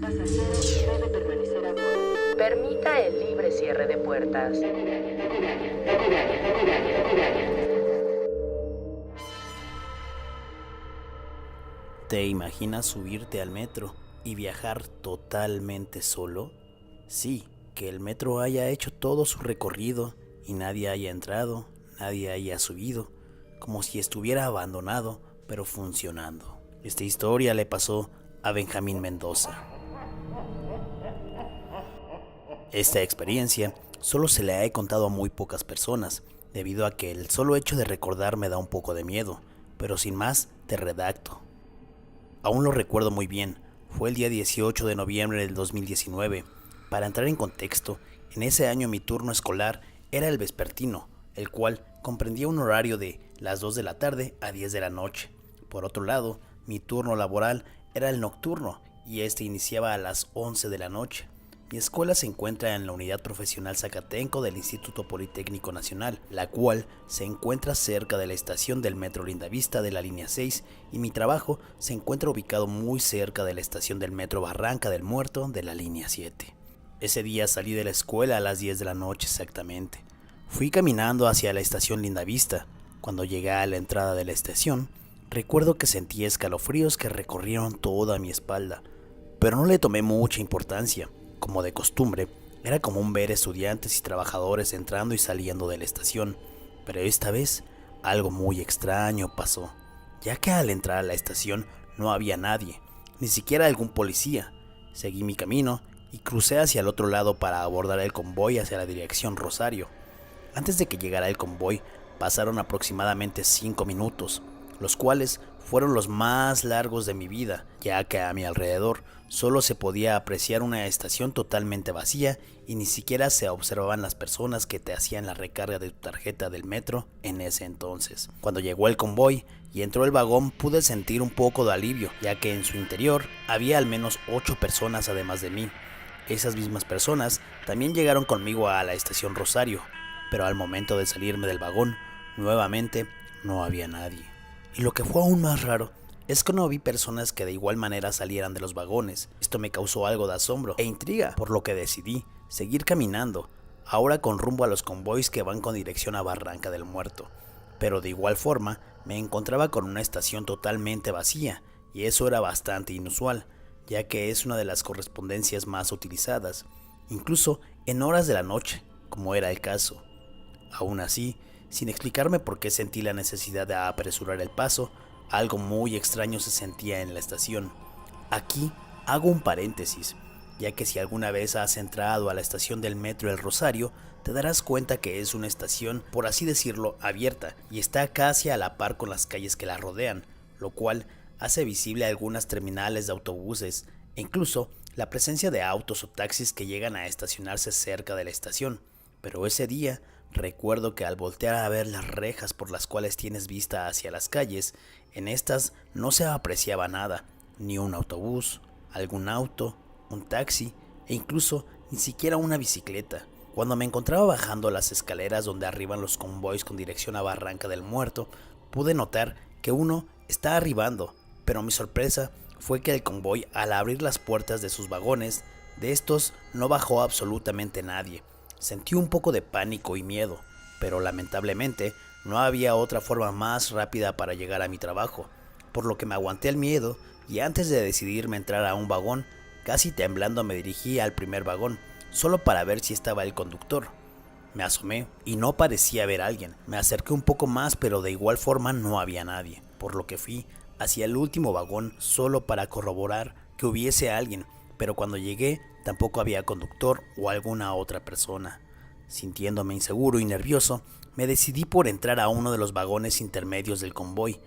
Pasajero debe permanecer a bordo. Permita el libre cierre de puertas. ¿Te imaginas subirte al metro y viajar totalmente solo? Sí, que el metro haya hecho todo su recorrido y nadie haya entrado, nadie haya subido, como si estuviera abandonado, pero funcionando. Esta historia le pasó a Benjamín Mendoza. Esta experiencia solo se la he contado a muy pocas personas, debido a que el solo hecho de recordar me da un poco de miedo, pero sin más te redacto. Aún lo recuerdo muy bien, fue el día 18 de noviembre del 2019. Para entrar en contexto, en ese año mi turno escolar era el vespertino, el cual comprendía un horario de las 2 de la tarde a 10 de la noche. Por otro lado, mi turno laboral era el nocturno y este iniciaba a las 11 de la noche. Mi escuela se encuentra en la Unidad Profesional Zacatenco del Instituto Politécnico Nacional, la cual se encuentra cerca de la estación del Metro Lindavista de la línea 6, y mi trabajo se encuentra ubicado muy cerca de la estación del Metro Barranca del Muerto de la línea 7. Ese día salí de la escuela a las 10 de la noche exactamente. Fui caminando hacia la estación Lindavista. Cuando llegué a la entrada de la estación, recuerdo que sentí escalofríos que recorrieron toda mi espalda, pero no le tomé mucha importancia. Como de costumbre, era común ver estudiantes y trabajadores entrando y saliendo de la estación, pero esta vez algo muy extraño pasó, ya que al entrar a la estación no había nadie, ni siquiera algún policía. Seguí mi camino y crucé hacia el otro lado para abordar el convoy hacia la dirección Rosario. Antes de que llegara el convoy, pasaron aproximadamente 5 minutos, los cuales fueron los más largos de mi vida, ya que a mi alrededor solo se podía apreciar una estación totalmente vacía y ni siquiera se observaban las personas que te hacían la recarga de tu tarjeta del metro en ese entonces. Cuando llegó el convoy y entró el vagón, pude sentir un poco de alivio, ya que en su interior había al menos 8 personas además de mí. Esas mismas personas también llegaron conmigo a la estación Rosario, pero al momento de salirme del vagón, nuevamente no había nadie. Y lo que fue aún más raro es que no vi personas que de igual manera salieran de los vagones. Esto me causó algo de asombro e intriga, por lo que decidí seguir caminando, ahora con rumbo a los convoys que van con dirección a Barranca del Muerto. Pero de igual forma me encontraba con una estación totalmente vacía, y eso era bastante inusual, ya que es una de las correspondencias más utilizadas, incluso en horas de la noche, como era el caso. Aún así, sin explicarme por qué sentí la necesidad de apresurar el paso, algo muy extraño se sentía en la estación. Aquí hago un paréntesis, ya que si alguna vez has entrado a la estación del Metro El Rosario, te darás cuenta que es una estación, por así decirlo, abierta, y está casi a la par con las calles que la rodean, lo cual hace visible algunas terminales de autobuses e incluso la presencia de autos o taxis que llegan a estacionarse cerca de la estación. Pero ese día recuerdo que al voltear a ver las rejas por las cuales tienes vista hacia las calles, en estas no se apreciaba nada, ni un autobús, algún auto, un taxi e incluso ni siquiera una bicicleta. Cuando me encontraba bajando las escaleras donde arriban los convoys con dirección a Barranca del Muerto, pude notar que uno está arribando, pero mi sorpresa fue que el convoy, al abrir las puertas de sus vagones, de estos no bajó absolutamente nadie. Sentí un poco de pánico y miedo, pero lamentablemente no había otra forma más rápida para llegar a mi trabajo, por lo que me aguanté el miedo y antes de decidirme entrar a un vagón, casi temblando me dirigí al primer vagón, solo para ver si estaba el conductor. Me asomé y no parecía haber alguien. Me acerqué un poco más, pero de igual forma no había nadie, por lo que fui hacia el último vagón solo para corroborar que hubiese alguien, pero cuando llegué tampoco había conductor o alguna otra persona. Sintiéndome inseguro y nervioso, me decidí por entrar a uno de los vagones intermedios del convoy.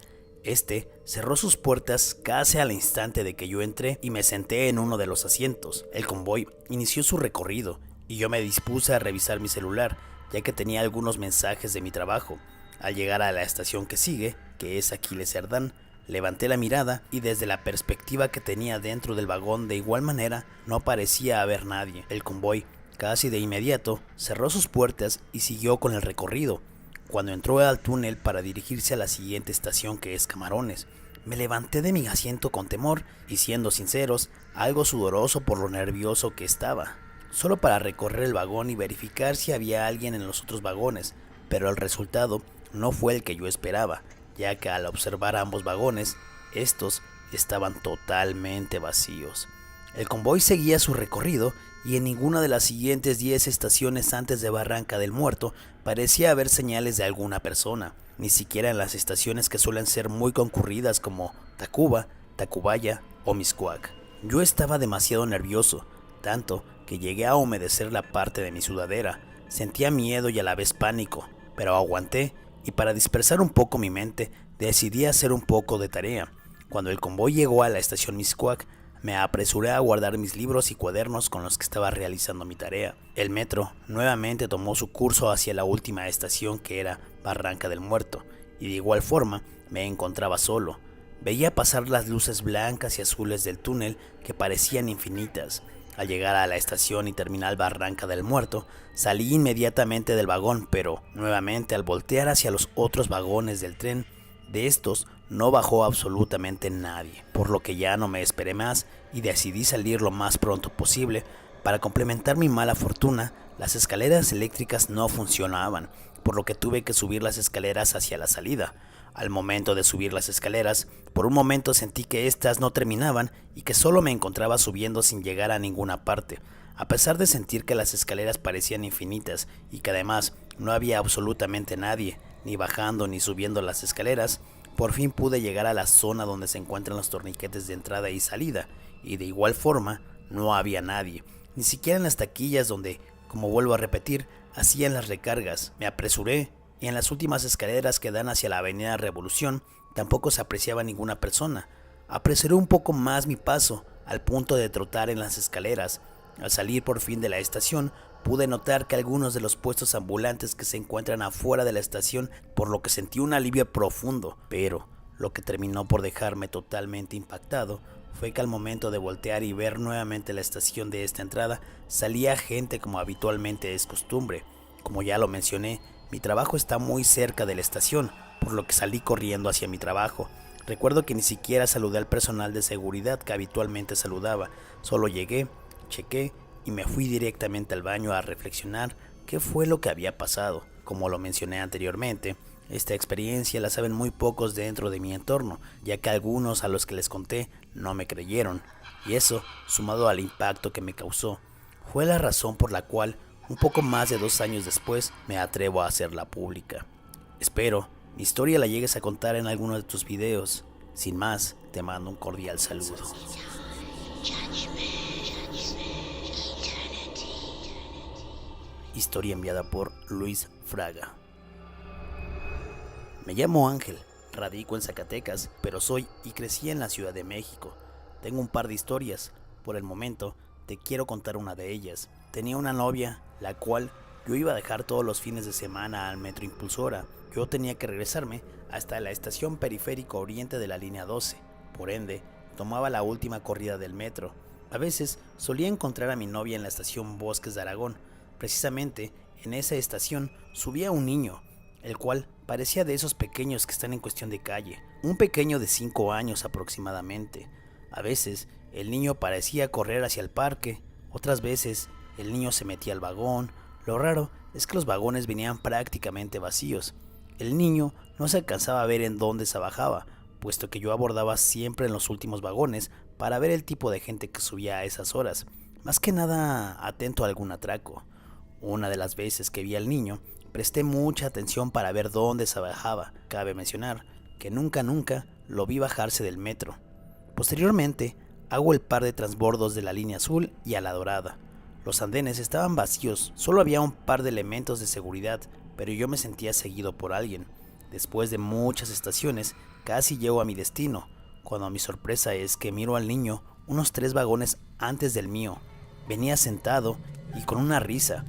Este cerró sus puertas casi al instante de que yo entré y me senté en uno de los asientos. El convoy inició su recorrido y yo me dispuse a revisar mi celular, ya que tenía algunos mensajes de mi trabajo. Al llegar a la estación que sigue, que es Aquiles Cerdán, levanté la mirada y desde la perspectiva que tenía dentro del vagón de igual manera no parecía haber nadie. El convoy casi de inmediato cerró sus puertas y siguió con el recorrido. Cuando entró al túnel para dirigirse a la siguiente estación, que es Camarones, Me levanté de mi asiento con temor y, siendo sinceros, algo sudoroso por lo nervioso que estaba, solo para recorrer el vagón y verificar si había alguien en los otros vagones, pero el resultado no fue el que yo esperaba, ya que al observar ambos vagones, estos estaban totalmente vacíos. El convoy seguía su recorrido y en ninguna de las siguientes 10 estaciones antes de Barranca del Muerto parecía haber señales de alguna persona, ni siquiera en las estaciones que suelen ser muy concurridas como Tacuba, Tacubaya o Miscuac. Yo estaba demasiado nervioso, tanto que llegué a humedecer la parte de mi sudadera. Sentía miedo y a la vez pánico, pero aguanté y, para dispersar un poco mi mente, decidí hacer un poco de tarea. Cuando el convoy llegó a la estación Miscuac, me apresuré a guardar mis libros y cuadernos con los que estaba realizando mi tarea. El metro nuevamente tomó su curso hacia la última estación, que era Barranca del Muerto, y de igual forma me encontraba solo. Veía pasar las luces blancas y azules del túnel que parecían infinitas. Al llegar a la estación y terminal Barranca del Muerto, salí inmediatamente del vagón, pero nuevamente al voltear hacia los otros vagones del tren, de estos no bajó absolutamente nadie, por lo que ya no me esperé más y decidí salir lo más pronto posible. Para complementar mi mala fortuna, las escaleras eléctricas no funcionaban, por lo que tuve que subir las escaleras hacia la salida. Al momento de subir las escaleras, por un momento sentí que éstas no terminaban y que solo me encontraba subiendo sin llegar a ninguna parte. A pesar de sentir que las escaleras parecían infinitas y que además no había absolutamente nadie, ni bajando ni subiendo las escaleras, por fin pude llegar a la zona donde se encuentran los torniquetes de entrada y salida, y de igual forma no había nadie, ni siquiera en las taquillas donde, como vuelvo a repetir, hacían las recargas. Me apresuré y en las últimas escaleras que dan hacia la avenida Revolución tampoco se apreciaba ninguna persona. Apresuré un poco más mi paso, al punto de trotar en las escaleras. Al salir por fin de la estación, pude notar que algunos de los puestos ambulantes que se encuentran afuera de la estación, por lo que sentí un alivio profundo, pero lo que terminó por dejarme totalmente impactado fue que al momento de voltear y ver nuevamente la estación de esta entrada, salía gente como habitualmente es costumbre. Como ya lo mencioné, mi trabajo está muy cerca de la estación, por lo que salí corriendo hacia mi trabajo. Recuerdo que ni siquiera saludé al personal de seguridad que habitualmente saludaba, solo llegué, chequé y me fui directamente al baño a reflexionar qué fue lo que había pasado. Como lo mencioné anteriormente, esta experiencia la saben muy pocos dentro de mi entorno, ya que algunos a los que les conté no me creyeron, y eso, sumado al impacto que me causó, fue la razón por la cual, un poco más de 2 años después, me atrevo a hacerla pública. Espero mi historia la llegues a contar en alguno de tus videos. Sin más, te mando un cordial saludo. Historia enviada por Luis Fraga. Me llamo Ángel, radico en Zacatecas, pero soy y crecí en la Ciudad de México. Tengo un par de historias. Por el momento, te quiero contar una de ellas. Tenía una novia, la cual yo iba a dejar todos los fines de semana al Metro Impulsora. Yo tenía que regresarme hasta la estación Periférico Oriente de la línea 12. Por ende, tomaba la última corrida del metro. A veces solía encontrar a mi novia en la estación Bosques de Aragón. Precisamente en esa estación subía un niño, el cual parecía de esos pequeños que están en cuestión de calle, un pequeño de 5 años aproximadamente. A veces el niño parecía correr hacia el parque, otras veces el niño se metía al vagón. Lo raro es que los vagones venían prácticamente vacíos. El niño no se alcanzaba a ver en dónde se bajaba, puesto que yo abordaba siempre en los últimos vagones para ver el tipo de gente que subía a esas horas, más que nada atento a algún atraco. Una de las veces que vi al niño, presté mucha atención para ver dónde se bajaba. Cabe mencionar que nunca lo vi bajarse del metro. Posteriormente, hago el par de transbordos de la línea azul y a la dorada. Los andenes estaban vacíos, solo había un par de elementos de seguridad, pero yo me sentía seguido por alguien. Después de muchas estaciones, casi llego a mi destino, cuando mi sorpresa es que miro al niño unos 3 vagones antes del mío. Venía sentado y con una risa.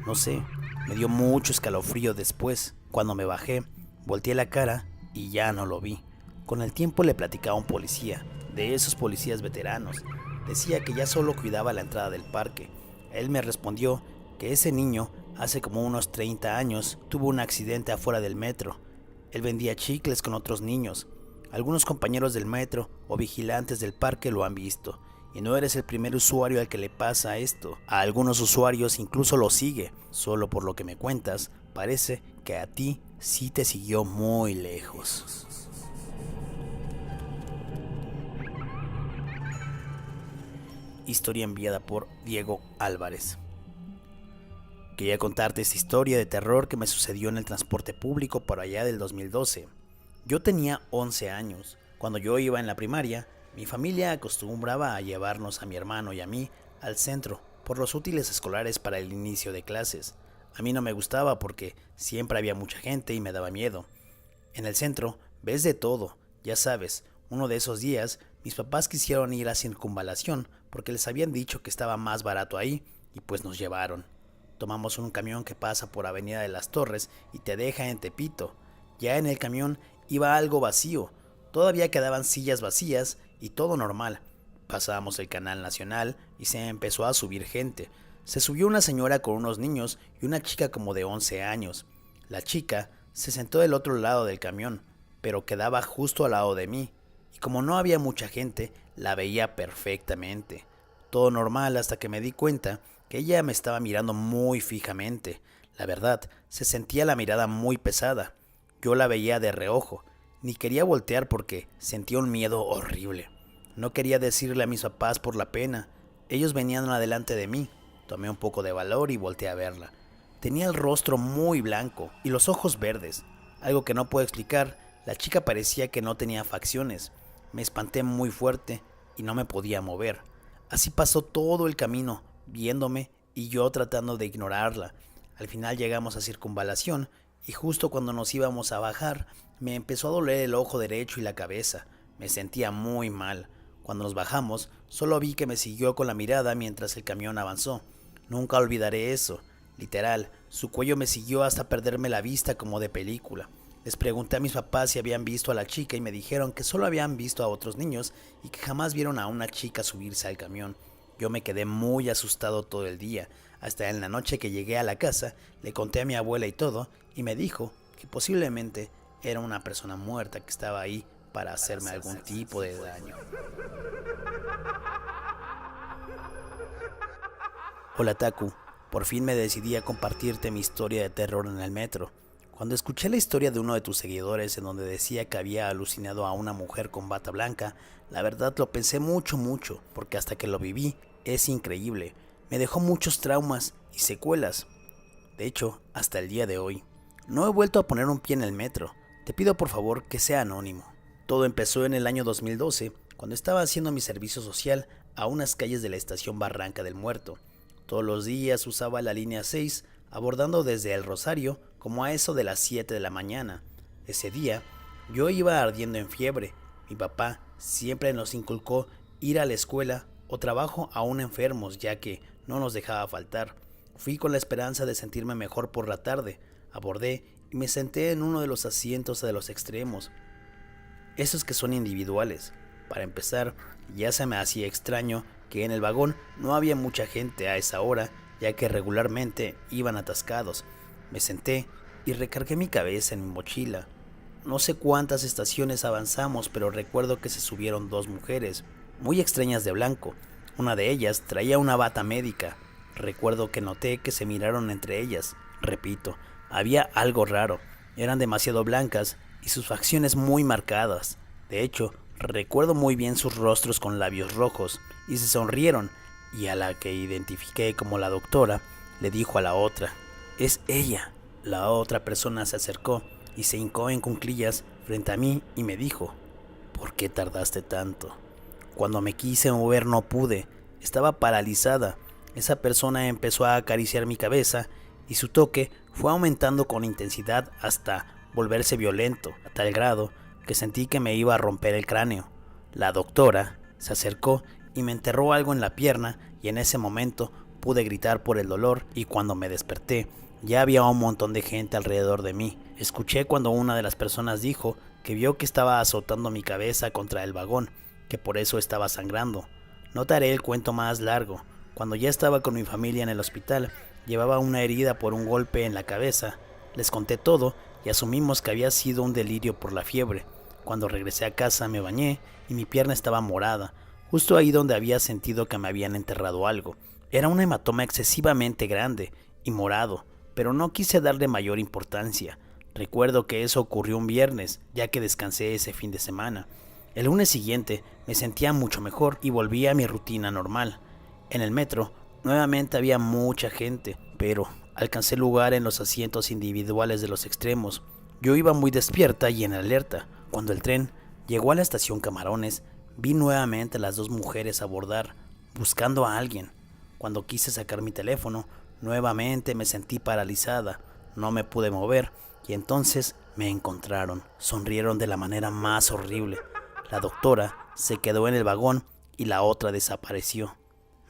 No sé, me dio mucho escalofrío después. Cuando me bajé, volteé la cara y ya no lo vi. Con el tiempo le platicaba a un policía, de esos policías veteranos. Decía que ya solo cuidaba la entrada del parque. Él me respondió que ese niño, hace como unos 30 años, tuvo un accidente afuera del metro. Él vendía chicles con otros niños. Algunos compañeros del metro o vigilantes del parque lo han visto. Y no eres el primer usuario al que le pasa esto. A algunos usuarios incluso lo sigue. Solo por lo que me cuentas, parece que a ti sí te siguió muy lejos. Historia enviada por Diego Álvarez. Quería contarte esta historia de terror que me sucedió en el transporte público por allá del 2012. Yo tenía 11 años. Cuando yo iba en la primaria, mi familia acostumbraba a llevarnos a mi hermano y a mí al centro por los útiles escolares para el inicio de clases. A mí no me gustaba porque siempre había mucha gente y me daba miedo. En el centro ves de todo, ya sabes. Uno de esos días mis papás quisieron ir a Circunvalación porque les habían dicho que estaba más barato ahí y pues nos llevaron. Tomamos un camión que pasa por Avenida de las Torres y te deja en Tepito. Ya en el camión iba algo vacío, todavía quedaban sillas vacías y todo normal. Pasábamos el Canal Nacional y se empezó a subir gente. Se subió una señora con unos niños y una chica como de 11 años. La chica se sentó del otro lado del camión, pero quedaba justo al lado de mí. Y como no había mucha gente, la veía perfectamente. Todo normal hasta que me di cuenta que ella me estaba mirando muy fijamente. La verdad, se sentía la mirada muy pesada. Yo la veía de reojo. Ni quería voltear porque sentía un miedo horrible. No quería decirle a mis papás por la pena. Ellos venían adelante de mí. Tomé un poco de valor y volteé a verla. Tenía el rostro muy blanco y los ojos verdes. Algo que no puedo explicar, la chica parecía que no tenía facciones. Me espanté muy fuerte y no me podía mover. Así pasó todo el camino, viéndome y yo tratando de ignorarla. Al final llegamos a Circunvalación y justo cuando nos íbamos a bajar, me empezó a doler el ojo derecho y la cabeza. Me sentía muy mal. Cuando nos bajamos, solo vi que me siguió con la mirada mientras el camión avanzó. Nunca olvidaré eso. Literal, su cuello me siguió hasta perderme la vista como de película. Les pregunté a mis papás si habían visto a la chica y me dijeron que solo habían visto a otros niños y que jamás vieron a una chica subirse al camión. Yo me quedé muy asustado todo el día. Hasta en la noche que llegué a la casa, le conté a mi abuela y todo, y me dijo que posiblemente era una persona muerta que estaba ahí para hacerme algún tipo de daño. Hola Taku, por fin me decidí a compartirte mi historia de terror en el metro. Cuando escuché la historia de uno de tus seguidores en donde decía que había alucinado a una mujer con bata blanca, la verdad lo pensé mucho, porque hasta que lo viví es increíble. Me dejó muchos traumas y secuelas. De hecho, hasta el día de hoy. No he vuelto a poner un pie en el metro. Te pido por favor que sea anónimo. Todo empezó en el año 2012, cuando estaba haciendo mi servicio social a unas calles de la estación Barranca del Muerto. Todos los días usaba la línea 6, abordando desde El Rosario como a eso de las 7 de la mañana. Ese día, yo iba ardiendo en fiebre. Mi papá siempre nos inculcó ir a la escuela o trabajo aún enfermos, ya que no nos dejaba faltar. Fui con la esperanza de sentirme mejor por la tarde. Abordé y me senté en uno de los asientos de los extremos, esos que son individuales. Para empezar, ya se me hacía extraño que en el vagón no había mucha gente a esa hora, ya que regularmente iban atascados. Me senté y recargué mi cabeza en mi mochila. No sé cuántas estaciones avanzamos, pero recuerdo que se subieron dos mujeres, muy extrañas de blanco. Una de ellas traía una bata médica. Recuerdo que noté que se miraron entre ellas. Repito, había algo raro. Eran demasiado blancas y sus facciones muy marcadas. De hecho, recuerdo muy bien sus rostros con labios rojos y se sonrieron, y a la que identifiqué como la doctora, le dijo a la otra: «Es ella». La otra persona se acercó y se hincó en cuclillas frente a mí y me dijo: «¿Por qué tardaste tanto?». Cuando me quise mover no pude, estaba paralizada. Esa persona empezó a acariciar mi cabeza y su toque fue aumentando con intensidad hasta volverse violento, a tal grado que sentí que me iba a romper el cráneo. La doctora se acercó y me enterró algo en la pierna, y en ese momento pude gritar por el dolor, y cuando me desperté ya había un montón de gente alrededor de mí. Escuché cuando una de las personas dijo que vio que estaba azotando mi cabeza contra el vagón, que por eso estaba sangrando. No te haré el cuento más largo. Cuando ya estaba con mi familia en el hospital, llevaba una herida por un golpe en la cabeza. Les conté todo y asumimos que había sido un delirio por la fiebre. Cuando regresé a casa me bañé y mi pierna estaba morada, justo ahí donde había sentido que me habían enterrado algo. Era un hematoma excesivamente grande y morado, pero no quise darle mayor importancia. Recuerdo que eso ocurrió un viernes, ya que descansé ese fin de semana. El lunes siguiente me sentía mucho mejor y volví a mi rutina normal. En el metro nuevamente había mucha gente, pero alcancé lugar en los asientos individuales de los extremos. Yo iba muy despierta y en alerta. Cuando el tren llegó a la estación Camarones, vi nuevamente a las dos mujeres abordar, buscando a alguien. Cuando quise sacar mi teléfono, nuevamente me sentí paralizada. No me pude mover y entonces me encontraron. Sonrieron de la manera más horrible. La doctora se quedó en el vagón y la otra desapareció.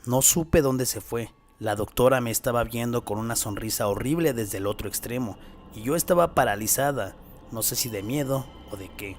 No supe dónde se fue. La doctora me estaba viendo con una sonrisa horrible desde el otro extremo y yo estaba paralizada, no sé si de miedo o de qué.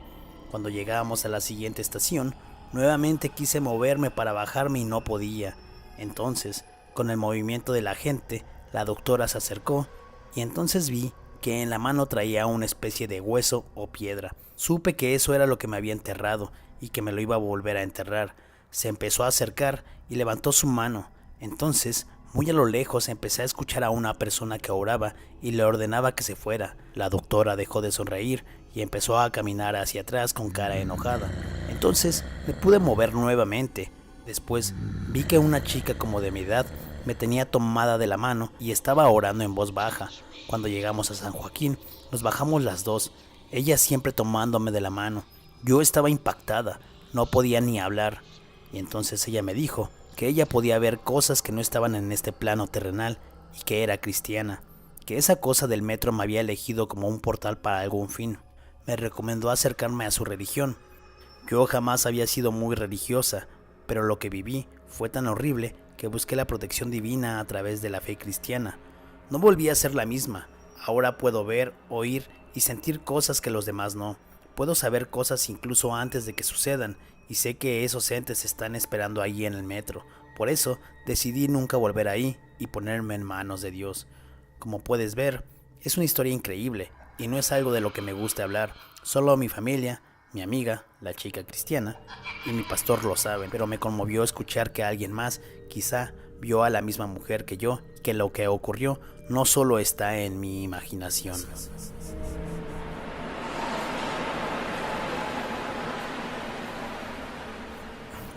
Cuando llegamos a la siguiente estación, nuevamente quise moverme para bajarme y no podía. Entonces, con el movimiento de la gente, la doctora se acercó y entonces vi que en la mano traía una especie de hueso o piedra. Supe que eso era lo que me había enterrado y que me lo iba a volver a enterrar. Se empezó a acercar y levantó su mano. Entonces, muy a lo lejos empecé a escuchar a una persona que oraba y le ordenaba que se fuera. La doctora dejó de sonreír y empezó a caminar hacia atrás con cara enojada. Entonces me pude mover nuevamente. Después vi que una chica como de mi edad me tenía tomada de la mano y estaba orando en voz baja. Cuando llegamos a San Joaquín, nos bajamos las dos, ella siempre tomándome de la mano. Yo estaba impactada, no podía ni hablar. Y entonces ella me dijo que ella podía ver cosas que no estaban en este plano terrenal y que era cristiana, que esa cosa del metro me había elegido como un portal para algún fin. Me recomendó acercarme a su religión. Yo jamás había sido muy religiosa, pero lo que viví fue tan horrible que busqué la protección divina a través de la fe cristiana. No volví a ser la misma. Ahora puedo ver, oír y sentir cosas que los demás no. Puedo saber cosas incluso antes de que sucedan y sé que esos entes están esperando ahí en el metro. Por eso decidí nunca volver ahí y ponerme en manos de Dios. Como puedes ver, es una historia increíble y no es algo de lo que me guste hablar. Solo mi familia, mi amiga, la chica cristiana, y mi pastor lo saben, pero me conmovió escuchar que alguien más quizá vio a la misma mujer que yo, que lo que ocurrió no solo está en mi imaginación.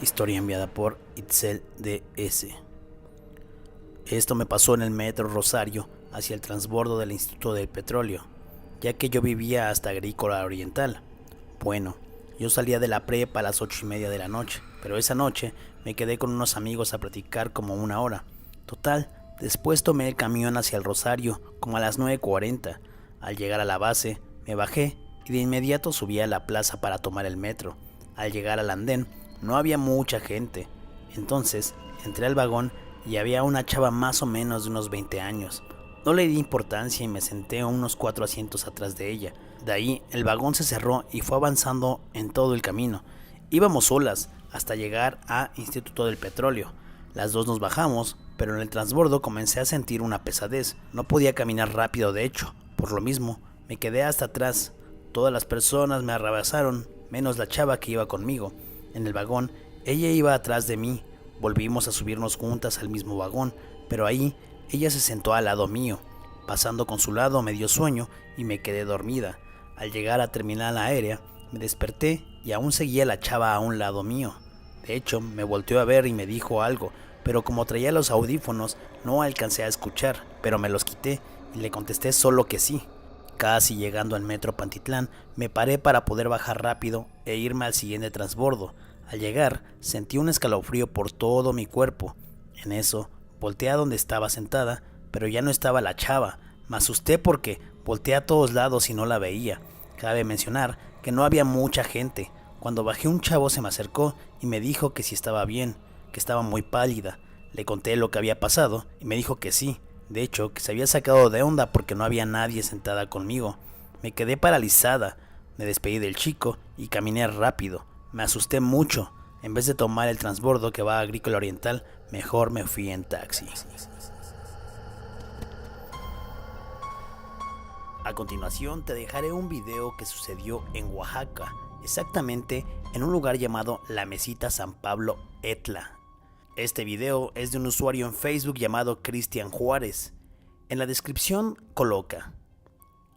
Historia enviada por Itzel DS. Esto me pasó en el metro Rosario hacia el transbordo del Instituto del Petróleo, ya que yo vivía hasta Agrícola Oriental. Bueno, yo salía de la prepa a las 8:30 de la noche, pero esa noche me quedé con unos amigos a platicar como una hora. Total, después tomé el camión hacia el Rosario como a las 9:40. Al llegar a la base, me bajé y de inmediato subí a la plaza para tomar el metro. Al llegar al andén, no había mucha gente. Entonces, entré al vagón y había una chava más o menos de unos 20 años. No le di importancia y me senté unos 4 asientos atrás de ella. De ahí, el vagón se cerró y fue avanzando en todo el camino. Íbamos solas hasta llegar a Instituto del Petróleo. Las dos nos bajamos, pero en el transbordo comencé a sentir una pesadez. No podía caminar rápido, de hecho. Por lo mismo, me quedé hasta atrás. Todas las personas me arrabasaron, menos la chava que iba conmigo. En el vagón, ella iba atrás de mí. Volvimos a subirnos juntas al mismo vagón, pero ahí ella se sentó al lado mío. Pasando con su lado me dio sueño y me quedé dormida. Al llegar a terminal aérea, me desperté y aún seguía la chava a un lado mío. De hecho, me volteó a ver y me dijo algo, pero como traía los audífonos, no alcancé a escuchar, pero me los quité y le contesté solo que sí. Casi llegando al metro Pantitlán, me paré para poder bajar rápido e irme al siguiente transbordo. Al llegar, sentí un escalofrío por todo mi cuerpo. En eso, volteé a donde estaba sentada, pero ya no estaba la chava. Me asusté porque volteé a todos lados y no la veía. Cabe mencionar que no había mucha gente. Cuando bajé, un chavo se me acercó y me dijo que si estaba bien, que estaba muy pálida. Le conté lo que había pasado y me dijo que sí. De hecho, que se había sacado de onda porque no había nadie sentada conmigo. Me quedé paralizada. Me despedí del chico y caminé rápido. Me asusté mucho. En vez de tomar el transbordo que va a Agrícola Oriental, mejor me fui en taxi. A continuación te dejaré un video que sucedió en Oaxaca. exactamente en un lugar llamado La Mesita San Pablo Etla. Este video es de un usuario en Facebook llamado Cristian Juárez. En la descripción coloca: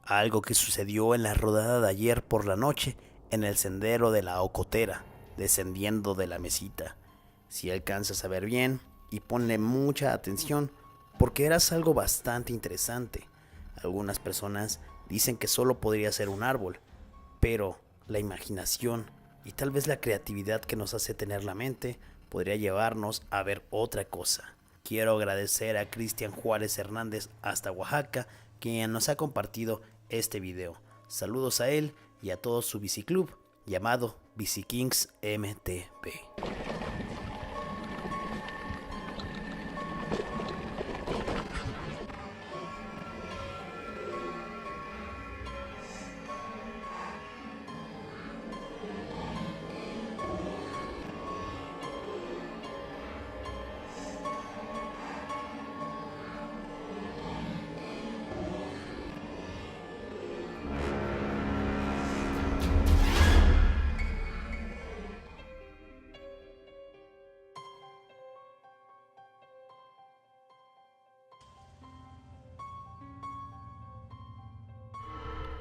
algo que sucedió en la rodada de ayer por la noche en el sendero de la Ocotera, descendiendo de la mesita. Si alcanzas a ver bien y ponle mucha atención, porque eras algo bastante interesante. Algunas personas dicen que solo podría ser un árbol, pero la imaginación y tal vez la creatividad que nos hace tener la mente podría llevarnos a ver otra cosa. Quiero agradecer a Cristian Juárez Hernández hasta Oaxaca, quien nos ha compartido este video. Saludos a él y a todo su biciclub llamado Bicikings MTP.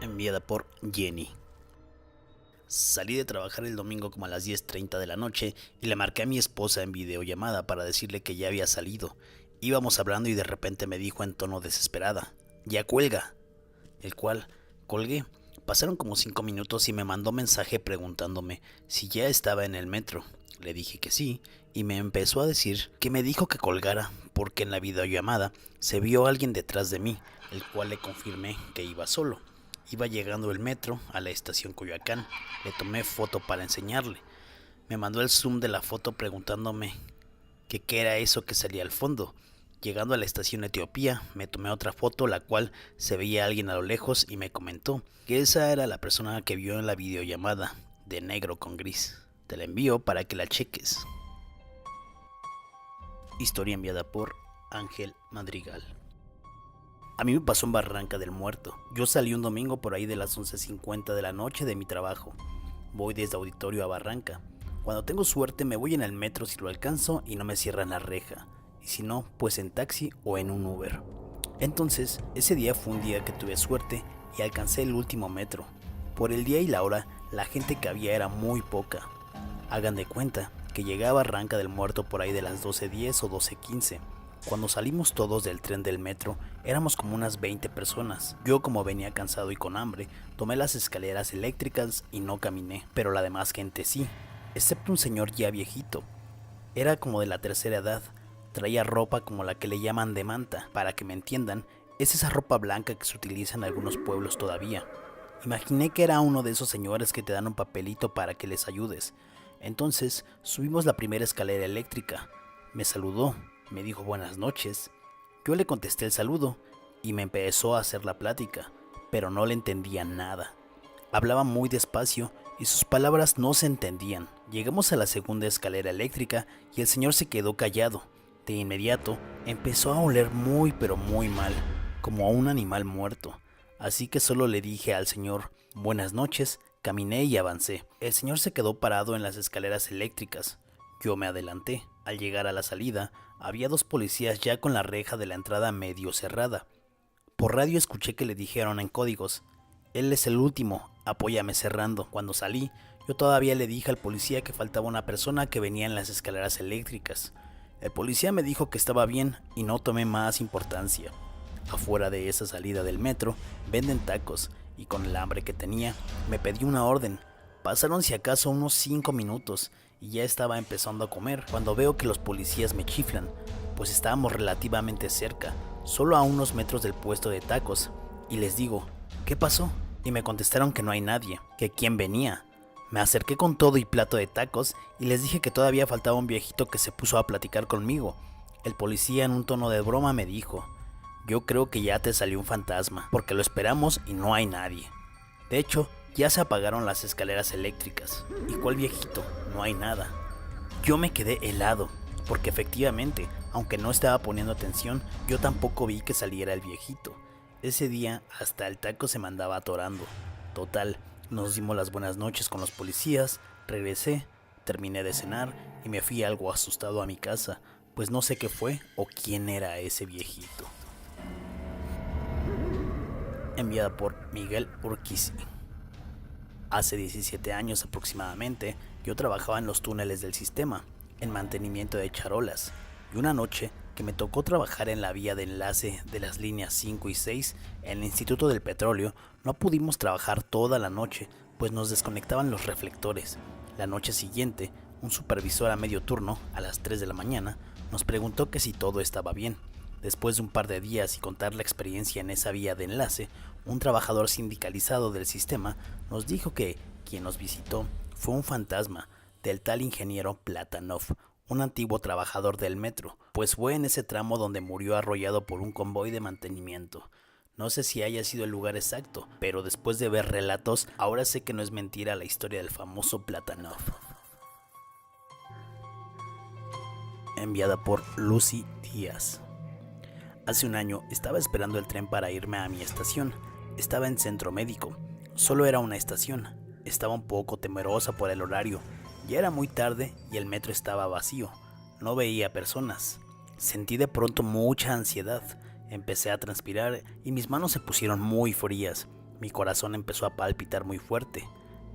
Enviada por Jenny. Salí de trabajar el domingo como a las 10:30 de la noche y le marqué a mi esposa en videollamada para decirle que ya había salido. Íbamos hablando y de repente me dijo en tono desesperada: "Ya cuelga", el cual colgué. Pasaron como 5 minutos y me mandó mensaje preguntándome si ya estaba en el metro. Le dije que sí y me empezó a decir que me dijo que colgara porque en la videollamada se vio a alguien detrás de mí, el cual le confirmé que iba solo. Iba llegando el metro a la estación Coyoacán. Le tomé foto para enseñarle. Me mandó el zoom de la foto preguntándome que qué era eso que salía al fondo. Llegando a la estación Etiopía, me tomé otra foto, la cual se veía a alguien a lo lejos y me comentó que esa era la persona que vio en la videollamada, de negro con gris. Te la envío para que la cheques. Historia enviada por Ángel Madrigal. A mí me pasó en Barranca del Muerto. Yo salí un domingo por ahí de las 11:50 de la noche de mi trabajo. Voy desde Auditorio a Barranca. Cuando tengo suerte me voy en el metro si lo alcanzo y no me cierran la reja. Y si no, pues en taxi o en un Uber. Entonces, ese día fue un día que tuve suerte y alcancé el último metro. Por el día y la hora, la gente que había era muy poca. Hagan de cuenta que llegué a Barranca del Muerto por ahí de las 12:10 o 12:15. Cuando salimos todos del tren del metro, éramos como unas 20 personas. Yo, como venía cansado y con hambre, tomé las escaleras eléctricas y no caminé, pero la demás gente sí, excepto un señor ya viejito. Era como de la tercera edad, traía ropa como la que le llaman de manta. Para que me entiendan, es esa ropa blanca que se utiliza en algunos pueblos todavía. Imaginé que era uno de esos señores que te dan un papelito para que les ayudes. Entonces, subimos la primera escalera eléctrica. Me saludó. Me dijo buenas noches. Yo le contesté el saludo y me empezó a hacer la plática, pero no le entendía nada. Hablaba muy despacio y sus palabras no se entendían. Llegamos a la segunda escalera eléctrica y el señor se quedó callado. De inmediato empezó a oler muy pero muy mal, como a un animal muerto. Así que solo le dije al señor buenas noches, caminé y avancé. El señor se quedó parado en las escaleras eléctricas. Yo me adelanté. Al llegar a la salida, había 2 policías ya con la reja de la entrada medio cerrada. Por radio escuché que le dijeron en códigos: "Él es el último, apóyame cerrando". Cuando salí, yo todavía le dije al policía que faltaba una persona que venía en las escaleras eléctricas. El policía me dijo que estaba bien y no tomé más importancia. Afuera de esa salida del metro, venden tacos y con el hambre que tenía, me pedí una orden. Pasaron si acaso unos 5 minutos y ya estaba empezando a comer cuando veo que los policías me chiflan, pues estábamos relativamente cerca, solo a unos metros del puesto de tacos, y les digo: ¿qué pasó? Y me contestaron que no hay nadie, que quién venía. Me acerqué con todo y plato de tacos y les dije que todavía faltaba un viejito que se puso a platicar conmigo. El policía, en un tono de broma, me dijo: "Yo creo que ya te salió un fantasma, porque lo esperamos y no hay nadie". De hecho, ya se apagaron las escaleras eléctricas. ¿Y cuál viejito? No hay nada. Yo me quedé helado, porque efectivamente, aunque no estaba poniendo atención, yo tampoco vi que saliera el viejito. Ese día hasta el taco se me andaba atorando. Total, Nos dimos las buenas noches con los policías, regresé, terminé de cenar y me fui algo asustado a mi casa, pues no sé qué fue o quién era ese viejito. Enviada por Miguel Urquizi. Hace 17 años aproximadamente, yo trabajaba en los túneles del sistema, en mantenimiento de charolas, y una noche que me tocó trabajar en la vía de enlace de las líneas 5 y 6 en el Instituto del Petróleo, no pudimos trabajar toda la noche, pues nos desconectaban los reflectores. La noche siguiente, un supervisor a medio turno, a las 3 de la mañana, nos preguntó que si todo estaba bien. Después de un par de días y contar la experiencia en esa vía de enlace, un trabajador sindicalizado del sistema nos dijo que quien nos visitó fue un fantasma del tal ingeniero Platanov, un antiguo trabajador del metro, pues fue en ese tramo donde murió arrollado por un convoy de mantenimiento. No sé si haya sido el lugar exacto, pero después de ver relatos, ahora sé que no es mentira la historia del famoso Platanov. Enviada por Lucy Díaz. Hace un año estaba esperando el tren para irme a mi estación. Estaba en centro médico. Solo era una estación. Estaba un poco temerosa por el horario. Ya era muy tarde y el metro estaba vacío. No veía personas. Sentí de pronto mucha ansiedad. Empecé a transpirar y mis manos se pusieron muy frías. Mi corazón empezó a palpitar muy fuerte.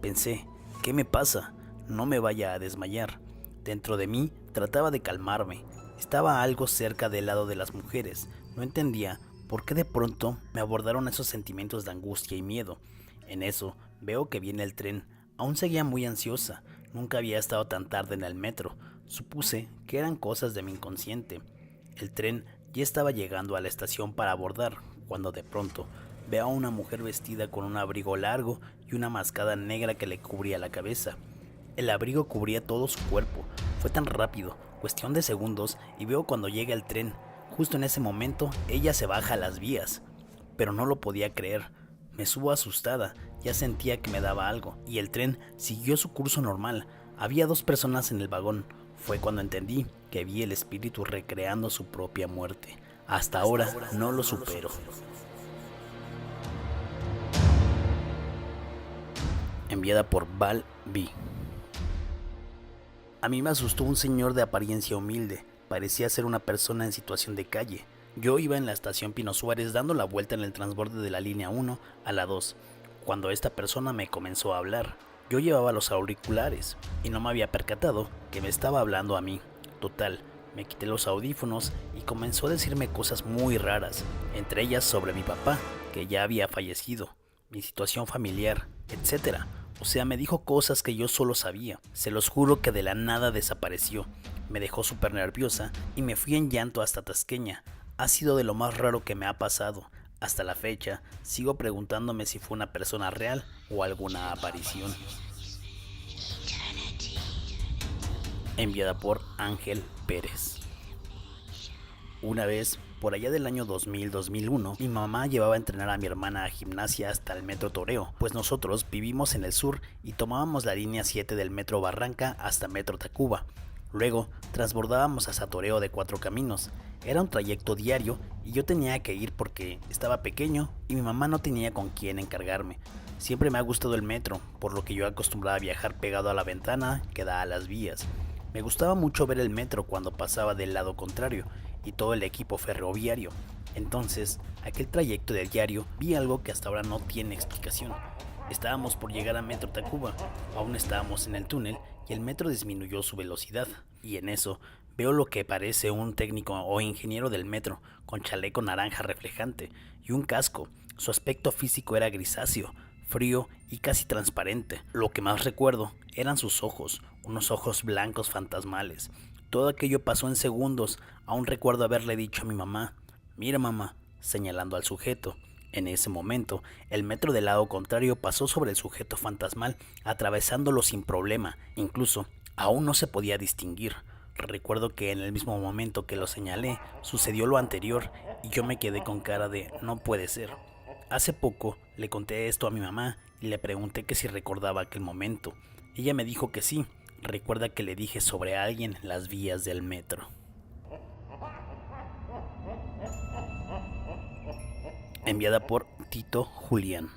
Pensé, ¿qué me pasa? No me vaya a desmayar. Dentro de mí trataba de calmarme. Estaba algo cerca del lado de las mujeres. No entendía por qué de pronto me abordaron esos sentimientos de angustia y miedo. En eso veo que viene el tren. Aún seguía muy ansiosa. Nunca había estado tan tarde en el metro. Supuse que eran cosas de mi inconsciente. El tren ya estaba llegando a la estación para abordar, cuando de pronto veo a una mujer vestida con un abrigo largo y una mascada negra que le cubría la cabeza. El abrigo cubría todo su cuerpo. Fue tan rápido, cuestión de segundos, y veo cuando llega el tren. Justo en ese momento, ella se baja a las vías. Pero no lo podía creer. Me subo asustada, ya sentía que me daba algo, y el tren siguió su curso normal. Había 2 personas en el vagón. Fue cuando entendí que vi el espíritu recreando su propia muerte. Hasta ahora no lo supero. Enviada por Val B. A mí me asustó un señor de apariencia humilde. Parecía ser una persona en situación de calle. Yo iba en la estación Pino Suárez dando la vuelta en el transborde de la línea 1 a la 2, cuando esta persona me comenzó a hablar. Yo llevaba los auriculares y no me había percatado que me estaba hablando a mí. Total, me quité los audífonos y comenzó a decirme cosas muy raras, entre ellas sobre mi papá, que ya había fallecido, mi situación familiar, etc. O sea, me dijo cosas que yo solo sabía. Se los juro que de la nada desapareció. Me dejó súper nerviosa y me fui en llanto hasta Tasqueña. Ha sido de lo más raro que me ha pasado. Hasta la fecha, sigo preguntándome si fue una persona real o alguna aparición. Enviada por Ángel Pérez. Una vez, por allá del año 2000-2001, mi mamá llevaba a entrenar a mi hermana a gimnasia hasta el metro Toreo, pues nosotros vivimos en el sur y tomábamos la línea 7 del metro Barranca hasta metro Tacuba. Luego, transbordábamos hasta Toreo de 4 Caminos. Era un trayecto diario y yo tenía que ir porque estaba pequeño y mi mamá no tenía con quién encargarme. Siempre me ha gustado el metro, por lo que yo acostumbraba a viajar pegado a la ventana que da a las vías. Me gustaba mucho ver el metro cuando pasaba del lado contrario y todo el equipo ferroviario. Entonces, aquel trayecto de diario vi algo que hasta ahora no tiene explicación. Estábamos por llegar a metro Tacuba, aún estábamos en el túnel y el metro disminuyó su velocidad. Y en eso veo lo que parece un técnico o ingeniero del metro con chaleco naranja reflejante y un casco. Su aspecto físico era grisáceo, frío y casi transparente. Lo que más recuerdo eran sus ojos, unos ojos blancos fantasmales. Todo aquello pasó en segundos. Aún recuerdo haberle dicho a mi mamá: "Mira, mamá", señalando al sujeto. En ese momento, el metro del lado contrario pasó sobre el sujeto fantasmal, atravesándolo sin problema. Incluso, aún no se podía distinguir. Recuerdo que en el mismo momento que lo señalé, sucedió lo anterior y yo me quedé con cara de "no puede ser". Hace poco le conté esto a mi mamá y le pregunté que si recordaba aquel momento. Ella me dijo que sí. Recuerda que le dije sobre alguien en las vías del metro. Enviada por Tito Julián.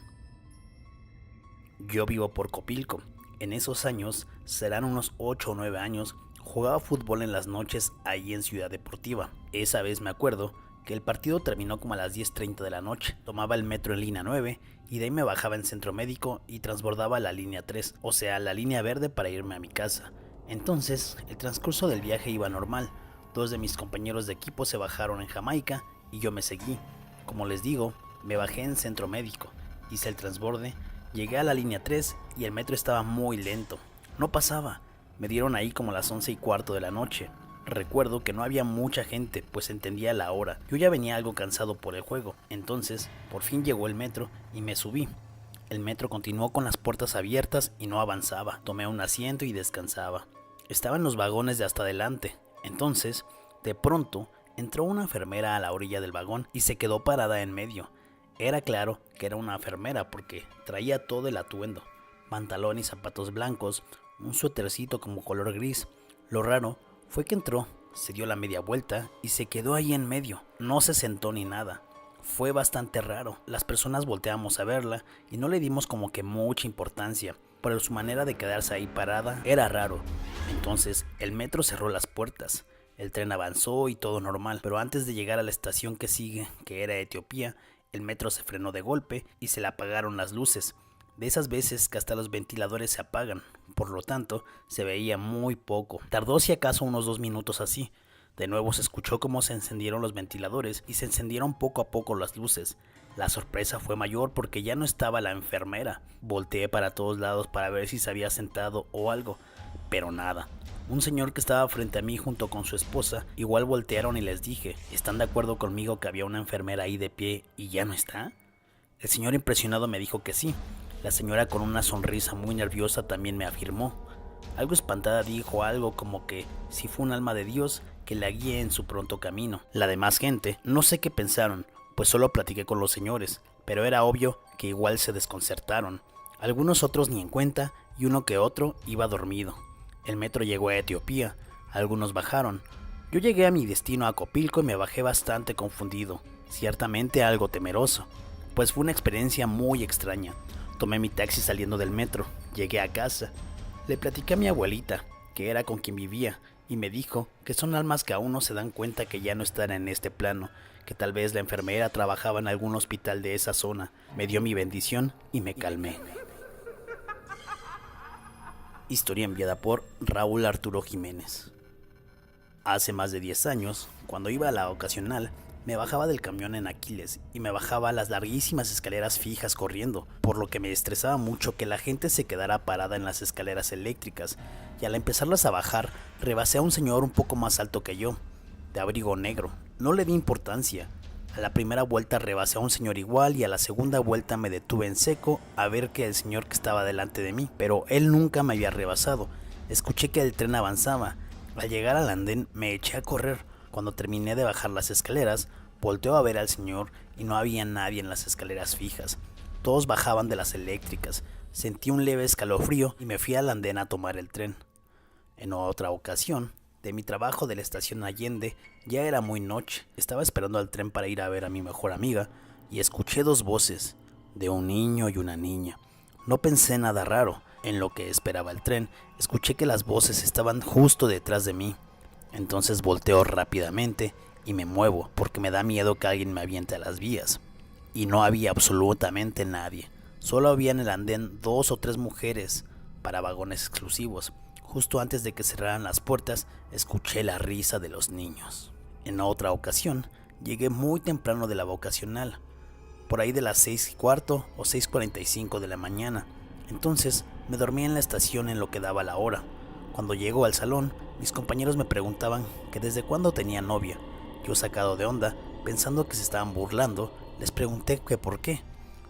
Yo vivo por Copilco. En esos años, serán unos 8 o 9 años, jugaba fútbol en las noches ahí en Ciudad Deportiva. Esa vez me acuerdo que el partido terminó como a las 10:30 de la noche. Tomaba el metro en línea 9 y de ahí me bajaba en Centro Médico y transbordaba la línea 3, o sea, la línea verde para irme a mi casa. Entonces, el transcurso del viaje iba normal. 2 de mis compañeros de equipo se bajaron en Jamaica y yo me seguí. Como les digo, me bajé en Centro Médico, hice el transborde, llegué a la línea 3 y el metro estaba muy lento. No pasaba. Me dieron ahí como las 11:15 de la noche. Recuerdo que no había mucha gente, pues entendía la hora. Yo ya venía algo cansado por el juego. Entonces, por fin llegó el metro y me subí. El metro continuó con las puertas abiertas y no avanzaba. Tomé un asiento y descansaba. Estaba en los vagones de hasta adelante. Entonces, de pronto, entró una enfermera a la orilla del vagón y se quedó parada en medio. Era claro que era una enfermera porque traía todo el atuendo. Pantalón y zapatos blancos, un suétercito como color gris. Lo raro fue que entró, se dio la media vuelta y se quedó ahí en medio. No se sentó ni nada. Fue bastante raro. Las personas volteamos a verla y no le dimos como que mucha importancia, pero su manera de quedarse ahí parada era raro. Entonces el metro cerró las puertas. El tren avanzó y todo normal, pero antes de llegar a la estación que sigue, que era Etiopía, el metro se frenó de golpe y se le apagaron las luces. De esas veces que hasta los ventiladores se apagan, por lo tanto, se veía muy poco. Tardó si acaso unos 2 minutos así. De nuevo se escuchó cómo se encendieron los ventiladores y se encendieron poco a poco las luces. La sorpresa fue mayor porque ya no estaba la enfermera. Volteé para todos lados para ver si se había sentado o algo, pero nada. Un señor que estaba frente a mí junto con su esposa igual voltearon y les dije, ¿están de acuerdo conmigo que había una enfermera ahí de pie y ya no está? El señor impresionado me dijo que sí. La señora con una sonrisa muy nerviosa también me afirmó. Algo espantada dijo algo como que si fue un alma de Dios que la guíe en su pronto camino. La demás gente, no sé qué pensaron, pues solo platiqué con los señores, pero era obvio que igual se desconcertaron. Algunos otros ni en cuenta y uno que otro iba dormido. El metro llegó a Etiopía, algunos bajaron. Yo llegué a mi destino a Copilco y me bajé bastante confundido, ciertamente algo temeroso, pues fue una experiencia muy extraña. Tomé mi taxi saliendo del metro, llegué a casa. Le platiqué a mi abuelita, que era con quien vivía, y me dijo que son almas que aún no se dan cuenta que ya no están en este plano, que tal vez la enfermera trabajaba en algún hospital de esa zona. Me dio mi bendición y me calmé. Historia enviada por Raúl Arturo Jiménez. Hace más de 10 años, cuando iba a la ocasional, me bajaba del camión en Aquiles y me bajaba las larguísimas escaleras fijas corriendo, por lo que me estresaba mucho que la gente se quedara parada en las escaleras eléctricas, y al empezarlas a bajar, rebasé a un señor un poco más alto que yo, de abrigo negro. No le di importancia. A la primera vuelta rebasé a un señor igual y a la segunda vuelta me detuve en seco a ver que el señor que estaba delante de mí, pero él nunca me había rebasado. Escuché que el tren avanzaba. Al llegar al andén me eché a correr. Cuando terminé de bajar las escaleras, volteó a ver al señor y no había nadie en las escaleras fijas. Todos bajaban de las eléctricas. Sentí un leve escalofrío y me fui al andén a tomar el tren. En otra ocasión, de mi trabajo de la estación Allende, ya era muy noche. Estaba esperando al tren para ir a ver a mi mejor amiga y escuché 2 voces, de un niño y una niña. No pensé nada raro. En lo que esperaba el tren, escuché que las voces estaban justo detrás de mí. Entonces volteo rápidamente y me muevo porque me da miedo que alguien me aviente a las vías. Y no había absolutamente nadie. Solo había en el andén 2 o 3 mujeres para vagones exclusivos. Justo antes de que cerraran las puertas, escuché la risa de los niños. En otra ocasión, llegué muy temprano de la vocacional, por ahí de las 6:15 o 6:45 de la mañana. Entonces me dormí en la estación en lo que daba la hora. Cuando llego al salón, mis compañeros me preguntaban que desde cuándo tenía novia. Yo, sacado de onda, pensando que se estaban burlando, les pregunté que por qué.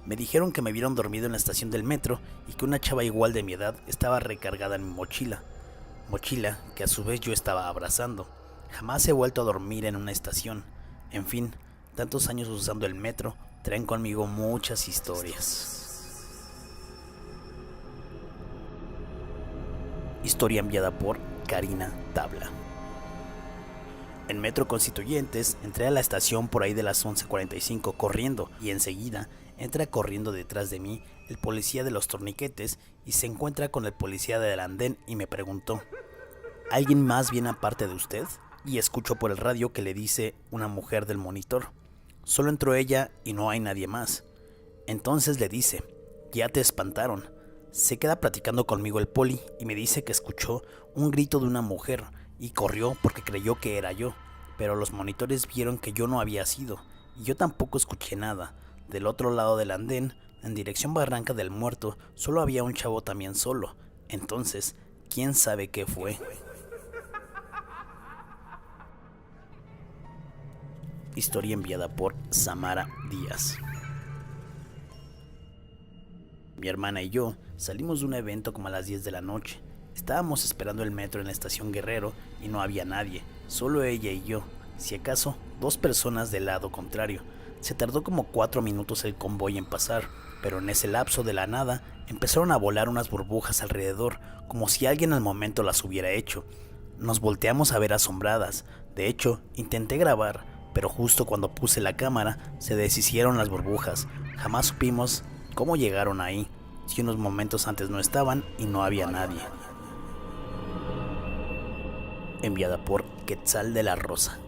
Me dijeron que me vieron dormido en la estación del metro y que una chava igual de mi edad estaba recargada en mi mochila que a su vez yo estaba abrazando. Jamás he vuelto a dormir en una estación. En fin, tantos años usando el metro traen conmigo muchas historias. Historia enviada por Karina Tabla. En Metro Constituyentes entré a la estación por ahí de las 11:45 corriendo y enseguida entra corriendo detrás de mí el policía de los torniquetes y se encuentra con el policía del andén y me preguntó: ¿alguien más viene aparte de usted? Y escucho por el radio que le dice una mujer del monitor: solo entró ella y no hay nadie más. Entonces le dice: ya te espantaron. Se queda platicando conmigo el poli y me dice que escuchó un grito de una mujer y corrió porque creyó que era yo, pero los monitores vieron que yo no había sido y yo tampoco escuché nada. Del otro lado del andén, en dirección Barranca del Muerto, solo había un chavo también solo. Entonces, ¿quién sabe qué fue? Historia enviada por Samara Díaz. Mi hermana y yo salimos de un evento como a las 10 de la noche. Estábamos esperando el metro en la estación Guerrero y no había nadie, solo ella y yo, si acaso 2 personas del lado contrario. Se tardó como 4 minutos el convoy en pasar, pero en ese lapso de la nada empezaron a volar unas burbujas alrededor, como si alguien al momento las hubiera hecho. Nos volteamos a ver asombradas. De hecho, intenté grabar, pero justo cuando puse la cámara se deshicieron las burbujas. Jamás supimos cómo llegaron ahí, si unos momentos antes no estaban y no había nadie. Enviada por Quetzal de la Rosa.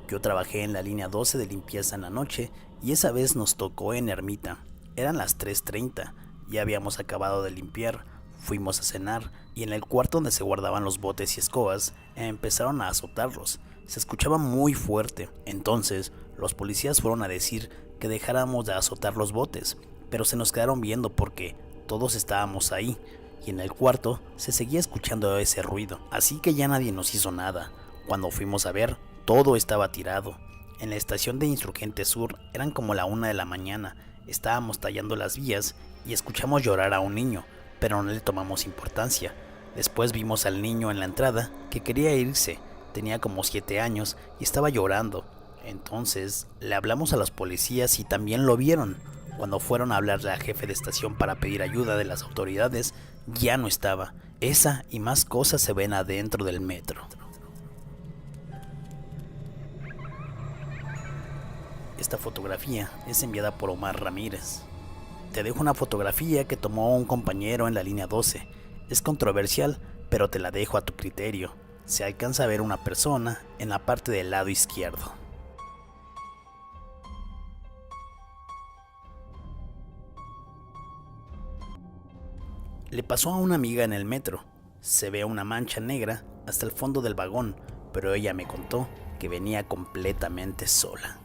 Yo trabajé en la línea 12 de limpieza en la noche y esa vez nos tocó en Ermita. Eran las 3:30, ya habíamos acabado de limpiar, fuimos a cenar y en el cuarto donde se guardaban los botes y escobas empezaron a azotarlos. Se escuchaba muy fuerte, entonces los policías fueron a decir que dejáramos de azotar los botes, pero se nos quedaron viendo porque todos estábamos ahí y en el cuarto se seguía escuchando ese ruido, así que ya nadie nos hizo nada. Cuando fuimos a ver, todo estaba tirado. En la estación de Insurgente Sur eran como la 1 de la mañana, estábamos tallando las vías y escuchamos llorar a un niño, pero no le tomamos importancia. Después vimos al niño en la entrada que quería irse, tenía como 7 años y estaba llorando. Entonces le hablamos a los policías y también lo vieron. Cuando fueron a hablarle al jefe de estación para pedir ayuda de las autoridades, ya no estaba. Esa y más cosas se ven adentro del metro. Esta fotografía es enviada por Omar Ramírez. Te dejo una fotografía que tomó un compañero en la línea 12. Es controversial, pero te la dejo a tu criterio. Se alcanza a ver una persona en la parte del lado izquierdo. Le pasó a una amiga en el metro. Se ve una mancha negra hasta el fondo del vagón, pero ella me contó que venía completamente sola.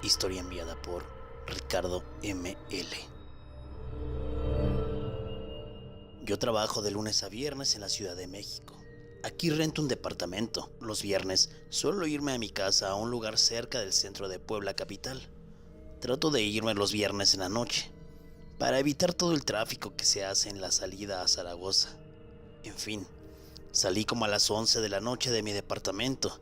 Historia enviada por Ricardo ML. Yo trabajo de lunes a viernes en la Ciudad de México. Aquí rento un departamento. Los viernes suelo irme a mi casa a un lugar cerca del centro de Puebla capital. Trato de irme los viernes en la noche, para evitar todo el tráfico que se hace en la salida a Zaragoza. En fin, salí como a las 11 de la noche de mi departamento.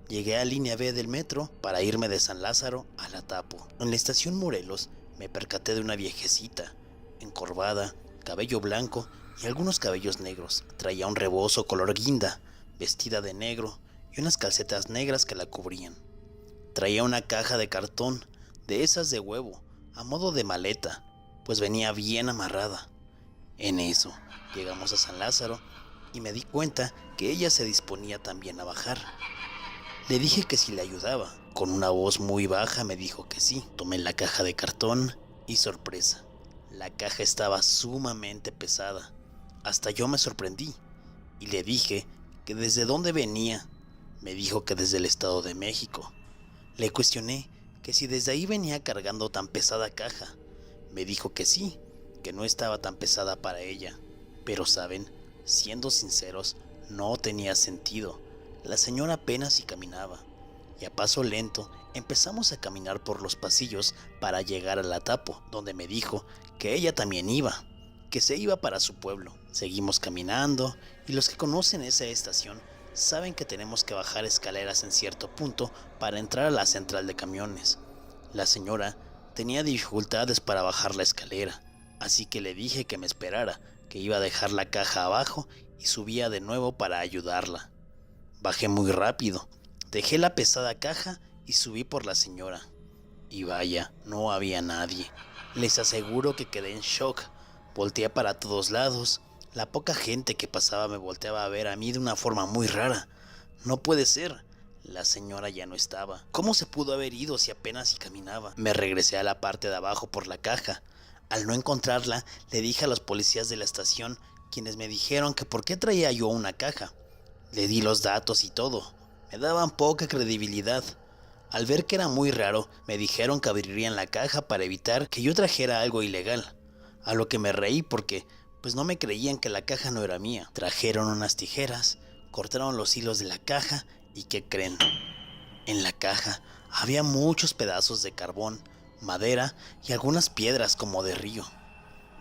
Llegué a línea B del metro para irme de San Lázaro a La Tapo. En la estación Morelos me percaté de una viejecita, encorvada, cabello blanco y algunos cabellos negros. Traía un rebozo color guinda, vestida de negro y unas calcetas negras que la cubrían. Traía una caja de cartón, de esas de huevo, a modo de maleta, pues venía bien amarrada. En eso, llegamos a San Lázaro y me di cuenta que ella se disponía también a bajar. Le dije que si le ayudaba. Con una voz muy baja me dijo que sí. Tomé la caja de cartón y sorpresa, la caja estaba sumamente pesada. Hasta yo me sorprendí y le dije que desde dónde venía. Me dijo que desde el Estado de México. Le cuestioné que si desde ahí venía cargando tan pesada caja. Me dijo que sí, que no estaba tan pesada para ella. Pero saben, siendo sinceros, no tenía sentido. La señora apenas si caminaba, y a paso lento empezamos a caminar por los pasillos para llegar al Atapo, donde me dijo que ella también iba, que se iba para su pueblo. Seguimos caminando, y los que conocen esa estación saben que tenemos que bajar escaleras en cierto punto para entrar a la central de camiones. La señora tenía dificultades para bajar la escalera, así que le dije que me esperara, que iba a dejar la caja abajo y subía de nuevo para ayudarla. Bajé muy rápido, dejé la pesada caja y subí por la señora. Y vaya, no había nadie. Les aseguro que quedé en shock. Volteé para todos lados. La poca gente que pasaba me volteaba a ver a mí de una forma muy rara. No puede ser. La señora ya no estaba. ¿Cómo se pudo haber ido si apenas si caminaba? Me regresé a la parte de abajo por la caja. Al no encontrarla, le dije a los policías de la estación, quienes me dijeron que por qué traía yo una caja. Le di los datos y todo. Me daban poca credibilidad. Al ver que era muy raro, me dijeron que abrirían la caja para evitar que yo trajera algo ilegal. A lo que me reí porque, pues no me creían que la caja no era mía. Trajeron unas tijeras, cortaron los hilos de la caja y ¿qué creen? En la caja había muchos pedazos de carbón, madera y algunas piedras como de río.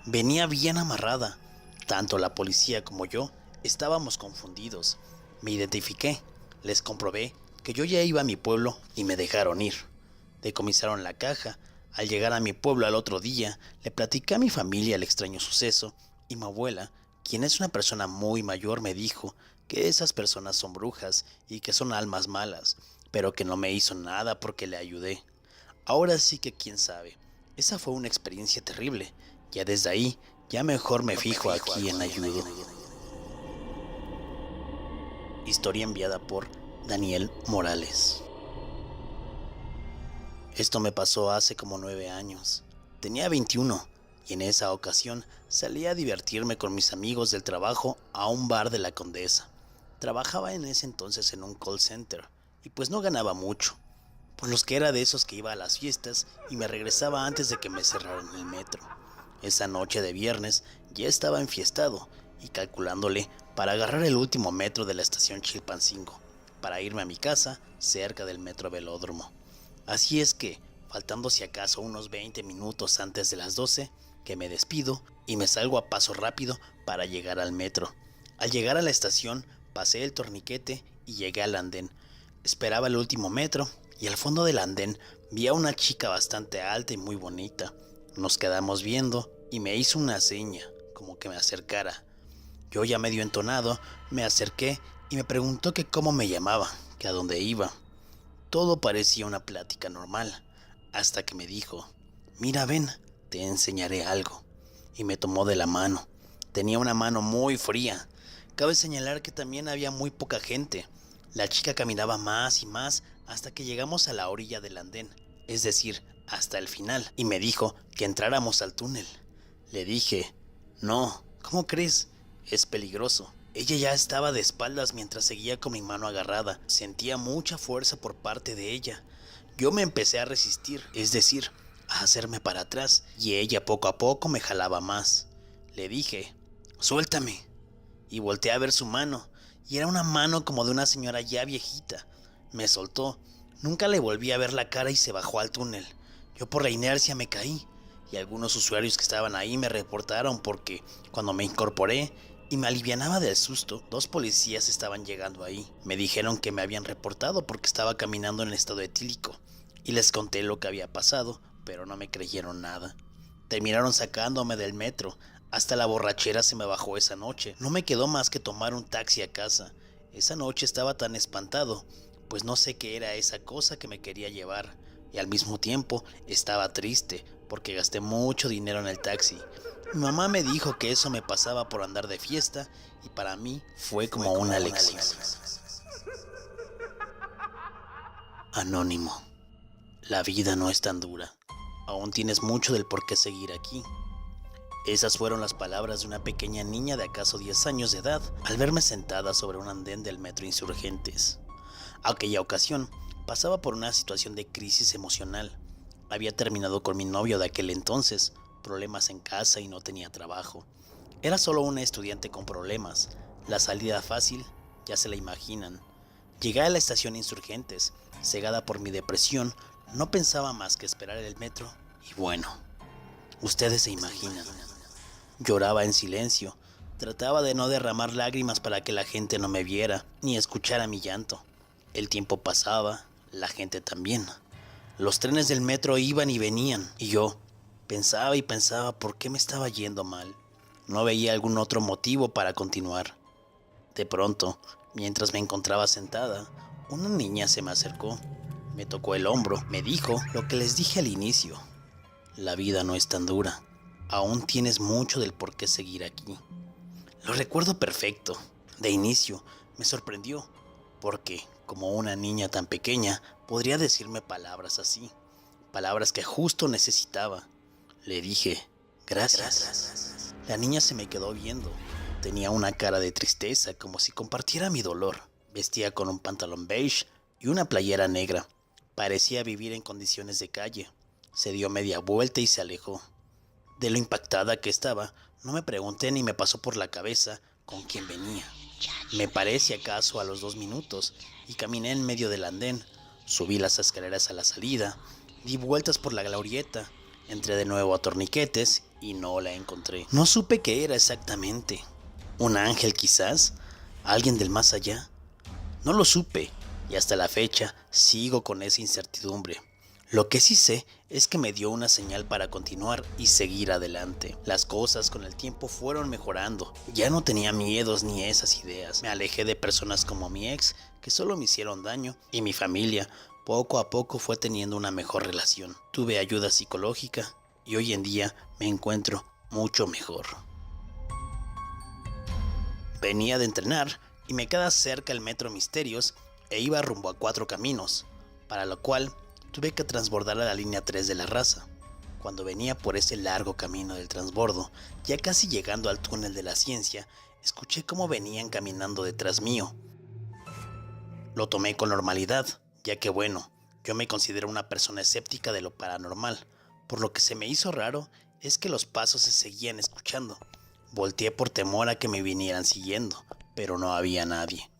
Venía bien amarrada. Tanto la policía como yo estábamos confundidos. Me identifiqué, les comprobé que yo ya iba a mi pueblo y me dejaron ir. Decomisaron la caja. Al llegar a mi pueblo al otro día, le platiqué a mi familia el extraño suceso y mi abuela, quien es una persona muy mayor, me dijo que esas personas son brujas y que son almas malas, pero que no me hizo nada porque le ayudé. Ahora sí que quién sabe. Esa fue una experiencia terrible. Ya desde ahí, ya mejor me fijo aquí en ayudo. Historia enviada por Daniel Morales. Esto me pasó hace como 9 años. Tenía 21 y en esa ocasión salí a divertirme con mis amigos del trabajo a un bar de la Condesa. Trabajaba en ese entonces en un call center y pues no ganaba mucho, por los que era de esos que iba a las fiestas y me regresaba antes de que me cerraran el metro. Esa noche de viernes ya estaba enfiestado y calculándole para agarrar el último metro de la estación Chilpancingo, para irme a mi casa cerca del metro Velódromo. Así es que, faltando si acaso unos 20 minutos antes de las 12, que me despido y me salgo a paso rápido para llegar al metro. Al llegar a la estación, pasé el torniquete y llegué al andén. Esperaba el último metro y al fondo del andén vi a una chica bastante alta y muy bonita. Nos quedamos viendo y me hizo una seña, como que me acercara. Yo ya medio entonado, me acerqué y me preguntó que cómo me llamaba, que a dónde iba. Todo parecía una plática normal, hasta que me dijo, mira ven, te enseñaré algo. Y me tomó de la mano. Tenía una mano muy fría. Cabe señalar que también había muy poca gente. La chica caminaba más y más hasta que llegamos a la orilla del andén, es decir, hasta el final, y me dijo que entráramos al túnel. Le dije, no, ¿cómo crees? Es peligroso. Ella ya estaba de espaldas mientras seguía con mi mano agarrada. Sentía mucha fuerza por parte de ella. Yo me empecé a resistir, es decir, a hacerme para atrás, y ella poco a poco me jalaba más. Le dije, suéltame, y volteé a ver su mano, y era una mano como de una señora ya viejita. Me soltó, nunca le volví a ver la cara y se bajó al túnel. Yo por la inercia me caí, y algunos usuarios que estaban ahí me reportaron porque cuando me incorporé y me alivianaba del susto, 2 policías estaban llegando ahí. Me dijeron que me habían reportado porque estaba caminando en estado etílico y les conté lo que había pasado, pero no me creyeron nada. Terminaron sacándome del metro. Hasta la borrachera se me bajó esa noche. No me quedó más que tomar un taxi a casa. Esa noche estaba tan espantado, pues no sé qué era esa cosa que me quería llevar, y al mismo tiempo estaba triste porque gasté mucho dinero en el taxi. Mi mamá me dijo que eso me pasaba por andar de fiesta y para mí fue como una lección. Anónimo. La vida no es tan dura. Aún tienes mucho del por qué seguir aquí. Esas fueron las palabras de una pequeña niña de acaso 10 años de edad al verme sentada sobre un andén del metro Insurgentes. Aquella ocasión pasaba por una situación de crisis emocional. Había terminado con mi novio de aquel entonces, problemas en casa y no tenía trabajo. Era solo una estudiante con problemas. La salida fácil ya se la imaginan. Llegué a la estación Insurgentes, cegada por mi depresión, no pensaba más que esperar el metro y bueno, ustedes se imaginan. Lloraba en silencio, trataba de no derramar lágrimas para que la gente no me viera ni escuchara mi llanto. El tiempo pasaba, la gente también. Los trenes del metro iban y venían y yo pensaba y pensaba por qué me estaba yendo mal. No veía algún otro motivo para continuar. De pronto, mientras me encontraba sentada, una niña se me acercó, me tocó el hombro, me dijo lo que les dije al inicio. La vida no es tan dura, aún tienes mucho del por qué seguir aquí. Lo recuerdo perfecto. De inicio, me sorprendió, porque, como una niña tan pequeña, podría decirme palabras así, palabras que justo necesitaba. Le dije, gracias. La niña se me quedó viendo. Tenía una cara de tristeza, como si compartiera mi dolor. Vestía con un pantalón beige y una playera negra. Parecía vivir en condiciones de calle. Se dio media vuelta y se alejó. De lo impactada que estaba, no me pregunté ni me pasó por la cabeza con quién venía. Me paré si acaso a los 2 minutos y caminé en medio del andén. Subí las escaleras a la salida, di vueltas por la glorieta, entré de nuevo a torniquetes y no la encontré. No supe qué era exactamente. ¿Un ángel quizás? ¿Alguien del más allá? No lo supe y hasta la fecha sigo con esa incertidumbre. Lo que sí sé es que me dio una señal para continuar y seguir adelante. Las cosas con el tiempo fueron mejorando. Ya no tenía miedos ni esas ideas. Me alejé de personas como mi ex, que solo me hicieron daño, y mi familia poco a poco fue teniendo una mejor relación. Tuve ayuda psicológica y hoy en día me encuentro mucho mejor. Venía de entrenar y me queda cerca el metro Misterios e iba rumbo a 4 Caminos, para lo cual tuve que transbordar a la línea 3 de la Raza. Cuando venía por ese largo camino del transbordo, ya casi llegando al túnel de la Ciencia, escuché cómo venían caminando detrás mío. Lo tomé con normalidad, ya que bueno, yo me considero una persona escéptica de lo paranormal, por lo que se me hizo raro es que los pasos se seguían escuchando. Volteé por temor a que me vinieran siguiendo, pero no había nadie.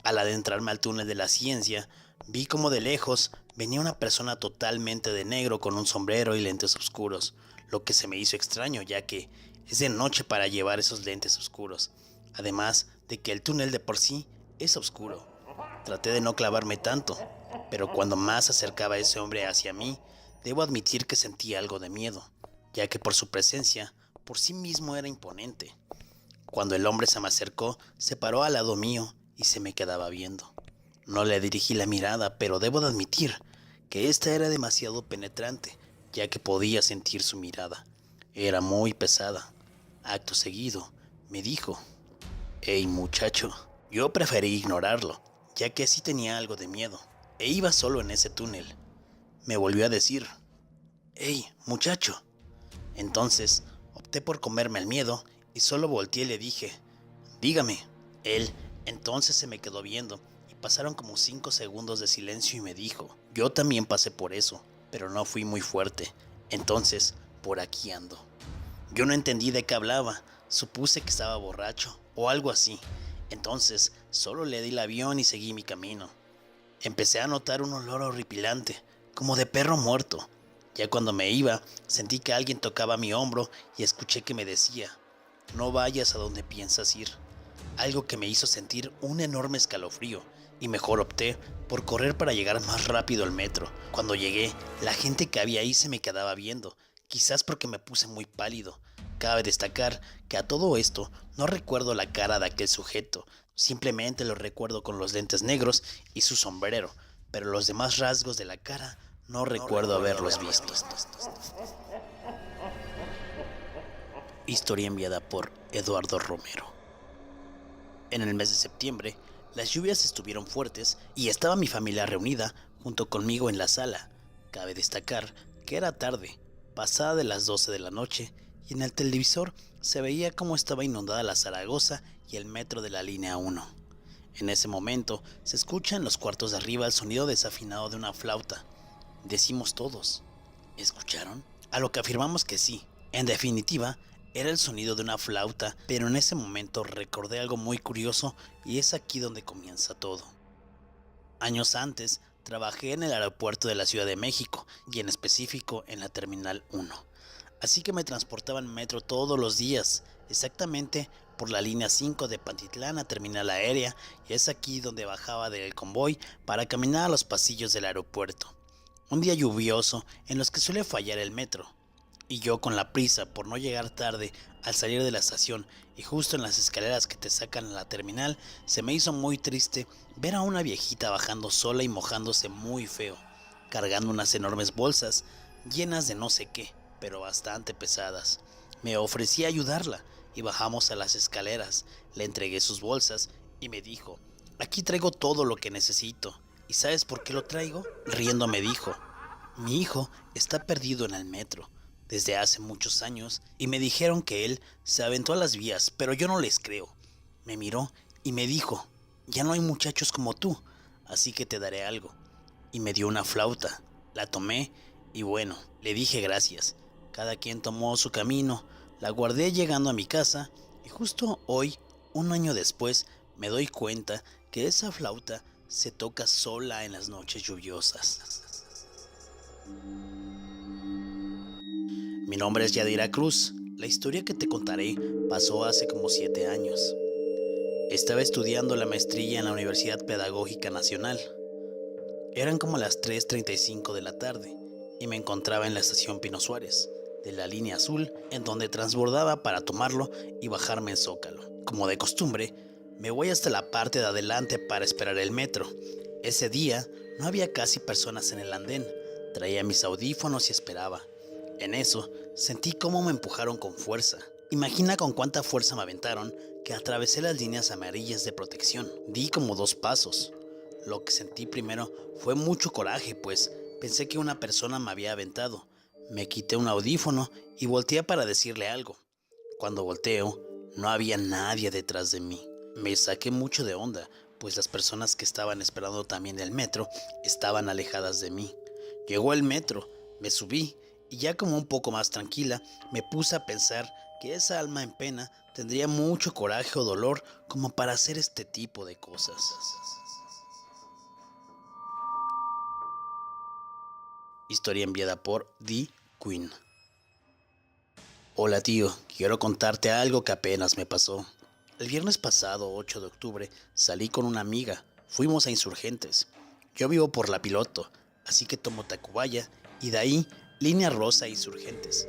Al adentrarme al túnel de la Ciencia, vi como de lejos venía una persona totalmente de negro con un sombrero y lentes oscuros, lo que se me hizo extraño ya que es de noche para llevar esos lentes oscuros, además de que el túnel de por sí es oscuro. Traté de no clavarme tanto, pero cuando más se acercaba ese hombre hacia mí, debo admitir que sentí algo de miedo, ya que por su presencia, por sí mismo era imponente. Cuando el hombre se me acercó, se paró al lado mío y se me quedaba viendo. No le dirigí la mirada, pero debo de admitir que esta era demasiado penetrante, ya que podía sentir su mirada. Era muy pesada. Acto seguido, me dijo, «Hey muchacho». Yo preferí ignorarlo, ya que sí tenía algo de miedo, e iba solo en ese túnel. Me volvió a decir, «Hey muchacho». Entonces, opté por comerme el miedo y solo volteé y le dije, «Dígame». Él entonces se me quedó viendo y pasaron como 5 segundos de silencio y me dijo, «Yo también pasé por eso, pero no fui muy fuerte, entonces por aquí ando». Yo no entendí de qué hablaba, supuse que estaba borracho o algo así, entonces solo le di el avión y seguí mi camino. Empecé a notar un olor horripilante, como de perro muerto. Ya cuando me iba, sentí que alguien tocaba mi hombro y escuché que me decía, «No vayas a donde piensas ir». Algo que me hizo sentir un enorme escalofrío y mejor opté por correr para llegar más rápido al metro. Cuando llegué, la gente que había ahí se me quedaba viendo, quizás porque me puse muy pálido. Cabe destacar que a todo esto no recuerdo la cara de aquel sujeto, simplemente lo recuerdo con los lentes negros y su sombrero, pero los demás rasgos de la cara no recuerdo haberlos visto. Historia enviada por Eduardo Romero. En el mes de septiembre, las lluvias estuvieron fuertes y estaba mi familia reunida junto conmigo en la sala. Cabe destacar que era tarde, pasada de las 12 de la noche, y en el televisor se veía cómo estaba inundada la Zaragoza y el metro de la línea 1. En ese momento se escucha en los cuartos de arriba el sonido desafinado de una flauta. Decimos todos, ¿escucharon? A lo que afirmamos que sí. En definitiva, Era el sonido de una flauta, pero en ese momento recordé algo muy curioso y es aquí donde comienza todo. Años antes, trabajé en el aeropuerto de la Ciudad de México y en específico en la Terminal 1. Así que me transportaba en metro todos los días, exactamente por la línea 5 de Pantitlán a Terminal Aérea, y es aquí donde bajaba del convoy para caminar a los pasillos del aeropuerto. Un día lluvioso en los que suele fallar el metro, y yo con la prisa por no llegar tarde al salir de la estación y justo en las escaleras que te sacan a la terminal, se me hizo muy triste ver a una viejita bajando sola y mojándose muy feo, cargando unas enormes bolsas llenas de no sé qué, pero bastante pesadas. Me ofrecí a ayudarla y bajamos a las escaleras, le entregué sus bolsas y me dijo: aquí traigo todo lo que necesito. ¿Y sabes por qué lo traigo? Riendo me dijo: mi hijo está perdido en el metro desde hace muchos años y me dijeron que él se aventó a las vías, pero yo no les creo. Me miró y me dijo: ya no hay muchachos como tú, así que te daré algo. Y me dio una flauta. La tomé y bueno, le dije gracias. Cada quien tomó su camino, la guardé llegando a mi casa y justo hoy, un año después, me doy cuenta que esa flauta se toca sola en las noches lluviosas. Mi nombre es Yadira Cruz. La historia que te contaré pasó hace como 7 años. Estaba estudiando la maestría en la Universidad Pedagógica Nacional. Eran como las 3:35 de la tarde y me encontraba en la estación Pino Suárez, de la línea azul, en donde transbordaba para tomarlo y bajarme en Zócalo. Como de costumbre, me voy hasta la parte de adelante para esperar el metro. Ese día no había casi personas en el andén. Traía mis audífonos y esperaba. En eso, sentí cómo me empujaron con fuerza. Imagina con cuánta fuerza me aventaron que atravesé las líneas amarillas de protección. Di como 2 pasos. Lo que sentí primero fue mucho coraje, pues pensé que una persona me había aventado. Me quité un audífono y volteé para decirle algo. Cuando volteo, no había nadie detrás de mí. Me saqué mucho de onda, pues las personas que estaban esperando también el metro estaban alejadas de mí. Llegó el metro, me subí y ya como un poco más tranquila, me puse a pensar que esa alma en pena tendría mucho coraje o dolor como para hacer este tipo de cosas. Historia enviada por D. Queen. Hola tío, quiero contarte algo que apenas me pasó. El viernes pasado, 8 de octubre, salí con una amiga. Fuimos a Insurgentes. Yo vivo por La Piloto, así que tomo Tacubaya y de ahí Línea Rosa a Insurgentes.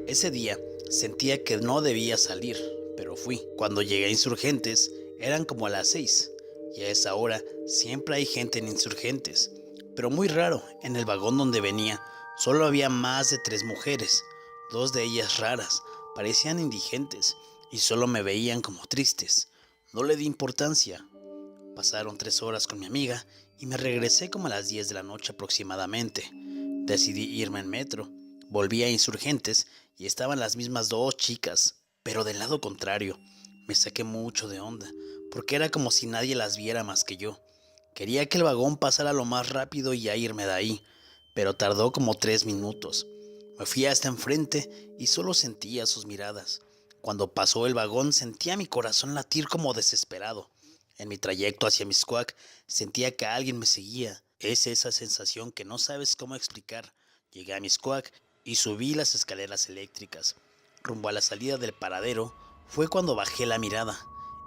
Ese día sentía que no debía salir, pero fui. Cuando llegué a Insurgentes eran como a las 6 y a esa hora siempre hay gente en Insurgentes, pero muy raro. En el vagón donde venía solo había más de 3 mujeres, 2 de ellas raras, parecían indigentes y solo me veían como tristes. No le di importancia. Pasaron 3 horas con mi amiga y me regresé como a las 10 de la noche aproximadamente. Decidí irme en metro. Volví a Insurgentes y estaban las mismas 2 chicas, pero del lado contrario. Me saqué mucho de onda, porque era como si nadie las viera más que yo. Quería que el vagón pasara lo más rápido y ya irme de ahí, pero tardó como 3 minutos. Me fui hasta enfrente y solo sentía sus miradas. Cuando pasó el vagón sentía mi corazón latir como desesperado. En mi trayecto hacia Mixcoac sentía que alguien me seguía. Es esa sensación que no sabes cómo explicar. Llegué a Mixcoac y subí las escaleras eléctricas. Rumbo a la salida del paradero fue cuando bajé la mirada.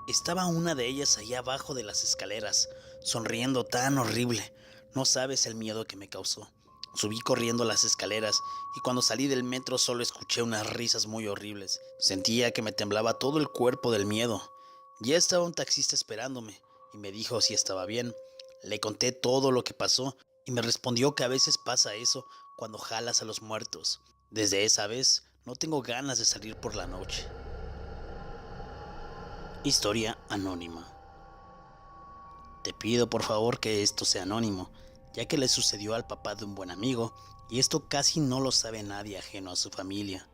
Estaba una de ellas allá abajo de las escaleras, sonriendo tan horrible. No sabes el miedo que me causó. Subí corriendo las escaleras y cuando salí del metro solo escuché unas risas muy horribles. Sentía que me temblaba todo el cuerpo del miedo. Ya estaba un taxista esperándome y me dijo si estaba bien. Le conté todo lo que pasó y me respondió que a veces pasa eso cuando jalas a los muertos. Desde esa vez no tengo ganas de salir por la noche. Historia anónima. Te pido por favor que esto sea anónimo, ya que le sucedió al papá de un buen amigo y esto casi no lo sabe nadie ajeno a su familia.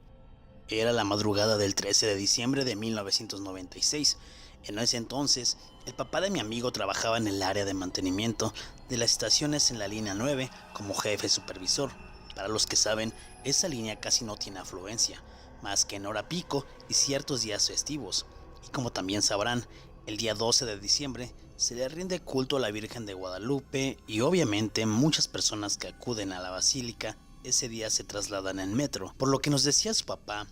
Era la madrugada del 13 de diciembre de 1996. En ese entonces, el papá de mi amigo trabajaba en el área de mantenimiento de las estaciones en la línea 9 como jefe supervisor. Para los que saben, esa línea casi no tiene afluencia, más que en hora pico y ciertos días festivos. Y como también sabrán, el día 12 de diciembre se le rinde culto a la Virgen de Guadalupe y obviamente muchas personas que acuden a la basílica ese día se trasladan en metro, por lo que nos decía su papá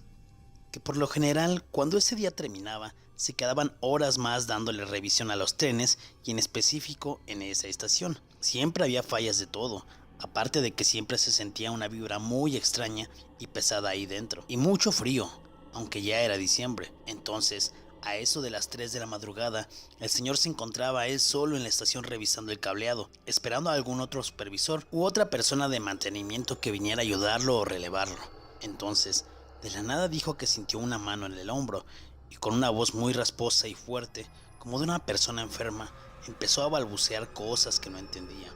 que por lo general cuando ese día terminaba se quedaban horas más dándole revisión a los trenes y en específico en esa estación. Siempre había fallas de todo, aparte de que siempre se sentía una vibra muy extraña y pesada ahí dentro, y mucho frío, aunque ya era diciembre. Entonces, a eso de las 3 de la madrugada, el señor se encontraba él solo en la estación revisando el cableado, esperando a algún otro supervisor u otra persona de mantenimiento que viniera a ayudarlo o relevarlo. Entonces, de la nada dijo que sintió una mano en el hombro y con una voz muy rasposa y fuerte, como de una persona enferma, empezó a balbucear cosas que no entendía.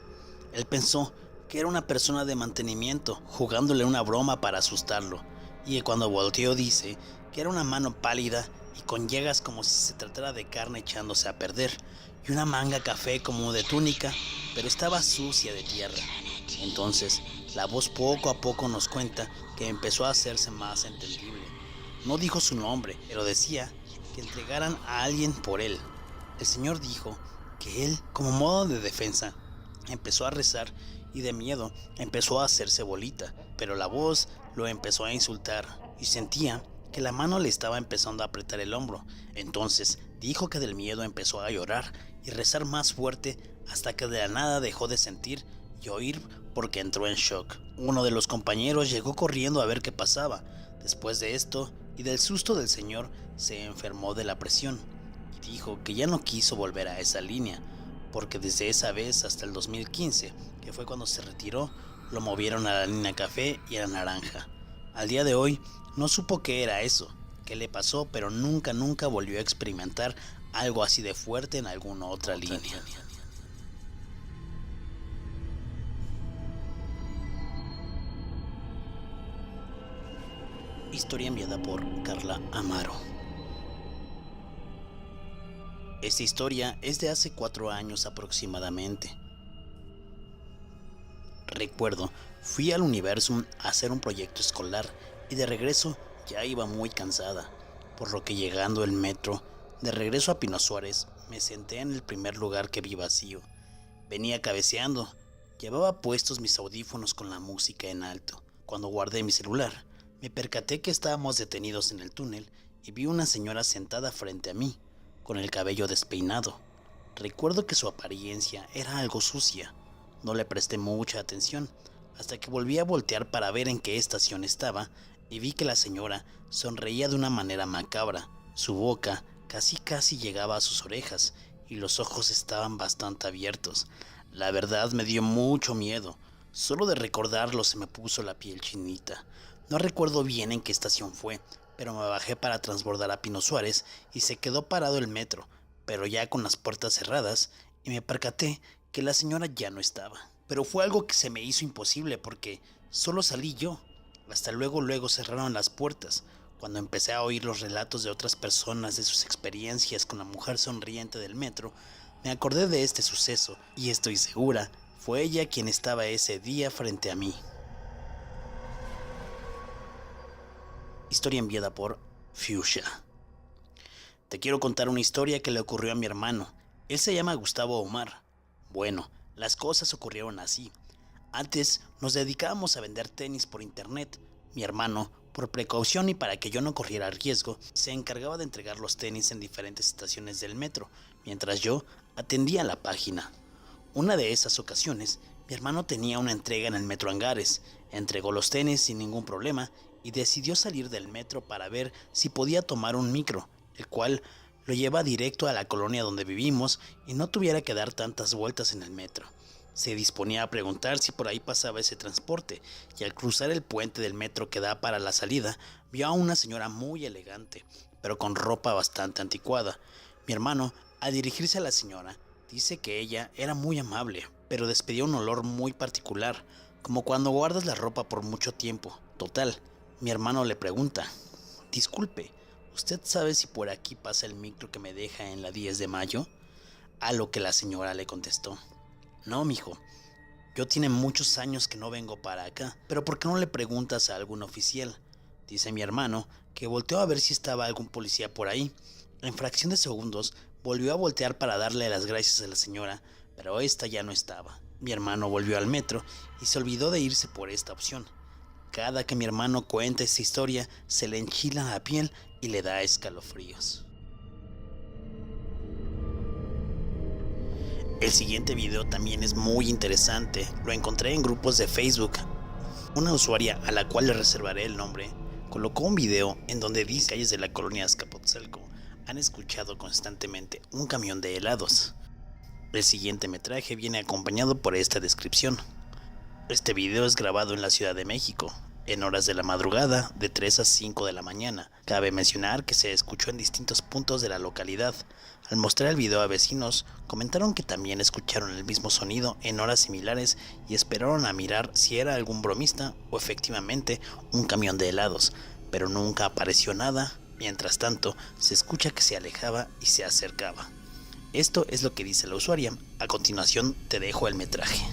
Él pensó que era una persona de mantenimiento jugándole una broma para asustarlo, y cuando volteó dice que era una mano pálida y con llagas como si se tratara de carne echándose a perder, y una manga café como de túnica, pero estaba sucia de tierra. Entonces, la voz poco a poco nos cuenta que empezó a hacerse más entendible. No dijo su nombre, pero decía que entregaran a alguien por él. El señor dijo que él, como modo de defensa, empezó a rezar y de miedo empezó a hacerse bolita, pero la voz lo empezó a insultar y sentía que la mano le estaba empezando a apretar el hombro. Entonces dijo que del miedo empezó a llorar y rezar más fuerte hasta que de la nada dejó de sentir y oír porque entró en shock. Uno de los compañeros llegó corriendo a ver qué pasaba. Después de esto y del susto del señor, se enfermó de la presión y dijo que ya no quiso volver a esa línea, porque desde esa vez hasta el 2015, que fue cuando se retiró, lo movieron a la línea café y a la naranja. Al día de hoy no supo qué era eso, qué le pasó, pero nunca volvió a experimentar algo así de fuerte en alguna otra línea. Historia enviada por Carla Amaro. Esta historia es de hace 4 años aproximadamente. Recuerdo, fui al Universum a hacer un proyecto escolar y de regreso ya iba muy cansada, por lo que llegando el metro, de regreso a Pino Suárez, me senté en el primer lugar que vi vacío. Venía cabeceando, llevaba puestos mis audífonos con la música en alto. Cuando guardé mi celular, me percaté que estábamos detenidos en el túnel y vi una señora sentada frente a mí, con el cabello despeinado. Recuerdo que su apariencia era algo sucia. No le presté mucha atención hasta que volví a voltear para ver en qué estación estaba y vi que la señora sonreía de una manera macabra. Su boca casi llegaba a sus orejas y los ojos estaban bastante abiertos. La verdad me dio mucho miedo. Solo de recordarlo se me puso la piel chinita. No recuerdo bien en qué estación fue, pero me bajé para transbordar a Pino Suárez y se quedó parado el metro, pero ya con las puertas cerradas, y me percaté que la señora ya no estaba. Pero fue algo que se me hizo imposible porque solo salí yo. Hasta luego cerraron las puertas. Cuando empecé a oír los relatos de otras personas de sus experiencias con la mujer sonriente del metro, me acordé de este suceso y estoy segura, fue ella quien estaba ese día frente a mí. Historia enviada por Fuchsia. Te quiero contar una historia que le ocurrió a mi hermano. Él se llama Gustavo Omar. Bueno, las cosas ocurrieron así. Antes nos dedicábamos a vender tenis por internet. Mi hermano, por precaución y para que yo no corriera riesgo, se encargaba de entregar los tenis en diferentes estaciones del metro, mientras yo atendía la página. Una de esas ocasiones, mi hermano tenía una entrega en el metro Angares, entregó los tenis sin ningún problema y decidió salir del metro para ver si podía tomar un micro, el cual lo lleva directo a la colonia donde vivimos y no tuviera que dar tantas vueltas en el metro. Se disponía a preguntar si por ahí pasaba ese transporte y al cruzar el puente del metro que da para la salida, vio a una señora muy elegante, pero con ropa bastante anticuada. Mi hermano, al dirigirse a la señora, dice que ella era muy amable, pero despedía un olor muy particular, como cuando guardas la ropa por mucho tiempo. Total, mi hermano le pregunta: «Disculpe, ¿usted sabe si por aquí pasa el micro que me deja en la 10 de mayo?» A lo que la señora le contestó: «No, mijo, yo tiene muchos años que no vengo para acá, pero ¿por qué no le preguntas a algún oficial? Dice mi hermano que volteó a ver si estaba algún policía por ahí. En fracción de segundos volvió a voltear para darle las gracias a la señora, pero esta ya no estaba. Mi hermano volvió al metro y se olvidó de irse por esta opción. Cada que mi hermano cuenta esta historia, se le enchila la piel y le da escalofríos. El siguiente video también es muy interesante. Lo encontré en grupos de Facebook. Una usuaria, a la cual le reservaré el nombre, colocó un video en donde dice que calles de la colonia Azcapotzalco han escuchado constantemente un camión de helados. El siguiente metraje viene acompañado por esta descripción. Este video es grabado en la Ciudad de México, en horas de la madrugada, de 3 a 5 de la mañana. Cabe mencionar que se escuchó en distintos puntos de la localidad. Al mostrar el video a vecinos, comentaron que también escucharon el mismo sonido en horas similares y esperaron a mirar si era algún bromista o efectivamente un camión de helados, pero nunca apareció nada. Mientras tanto, se escucha que se alejaba y se acercaba. Esto es lo que dice la usuaria. A continuación te dejo el metraje.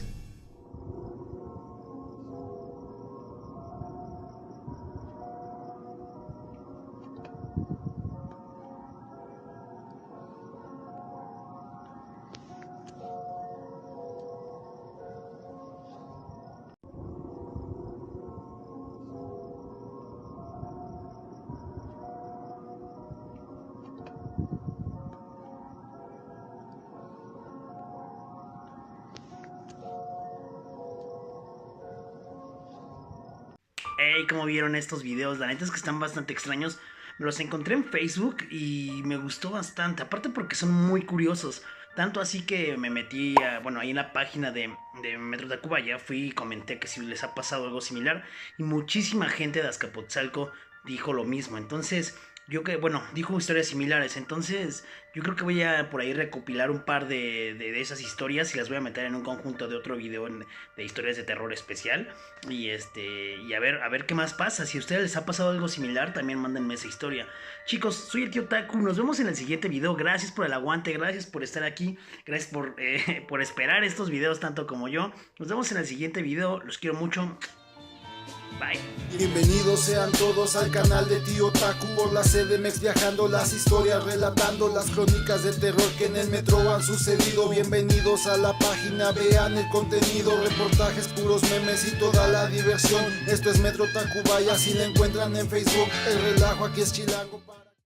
Hey, ¿cómo vieron estos videos? La neta es que están bastante extraños. Me los encontré en Facebook y me gustó bastante. Aparte porque son muy curiosos. Tanto así que me metí ahí en la página de Metro Tacubaya. Fui y comenté que si les ha pasado algo similar. Y muchísima gente de Azcapotzalco dijo lo mismo. Entonces, dijo historias similares. Entonces, yo creo que voy a por ahí recopilar un par de esas historias y las voy a meter en un conjunto de otro video de historias de terror especial. Y a ver qué más pasa. Si a ustedes les ha pasado algo similar, también mándenme esa historia. Chicos, soy el tío Taku. Nos vemos en el siguiente video. Gracias por el aguante, gracias por estar aquí. Gracias por esperar estos videos tanto como yo. Nos vemos en el siguiente video. Los quiero mucho. Bye. Bienvenidos sean todos al canal de Tío Taku. Por la CDMX viajando las historias, relatando las crónicas del terror que en el metro han sucedido. Bienvenidos a la página, vean el contenido, reportajes, puros memes y toda la diversión. Esto es Metro Tacubaya, si la encuentran en Facebook. El relajo aquí es chilango.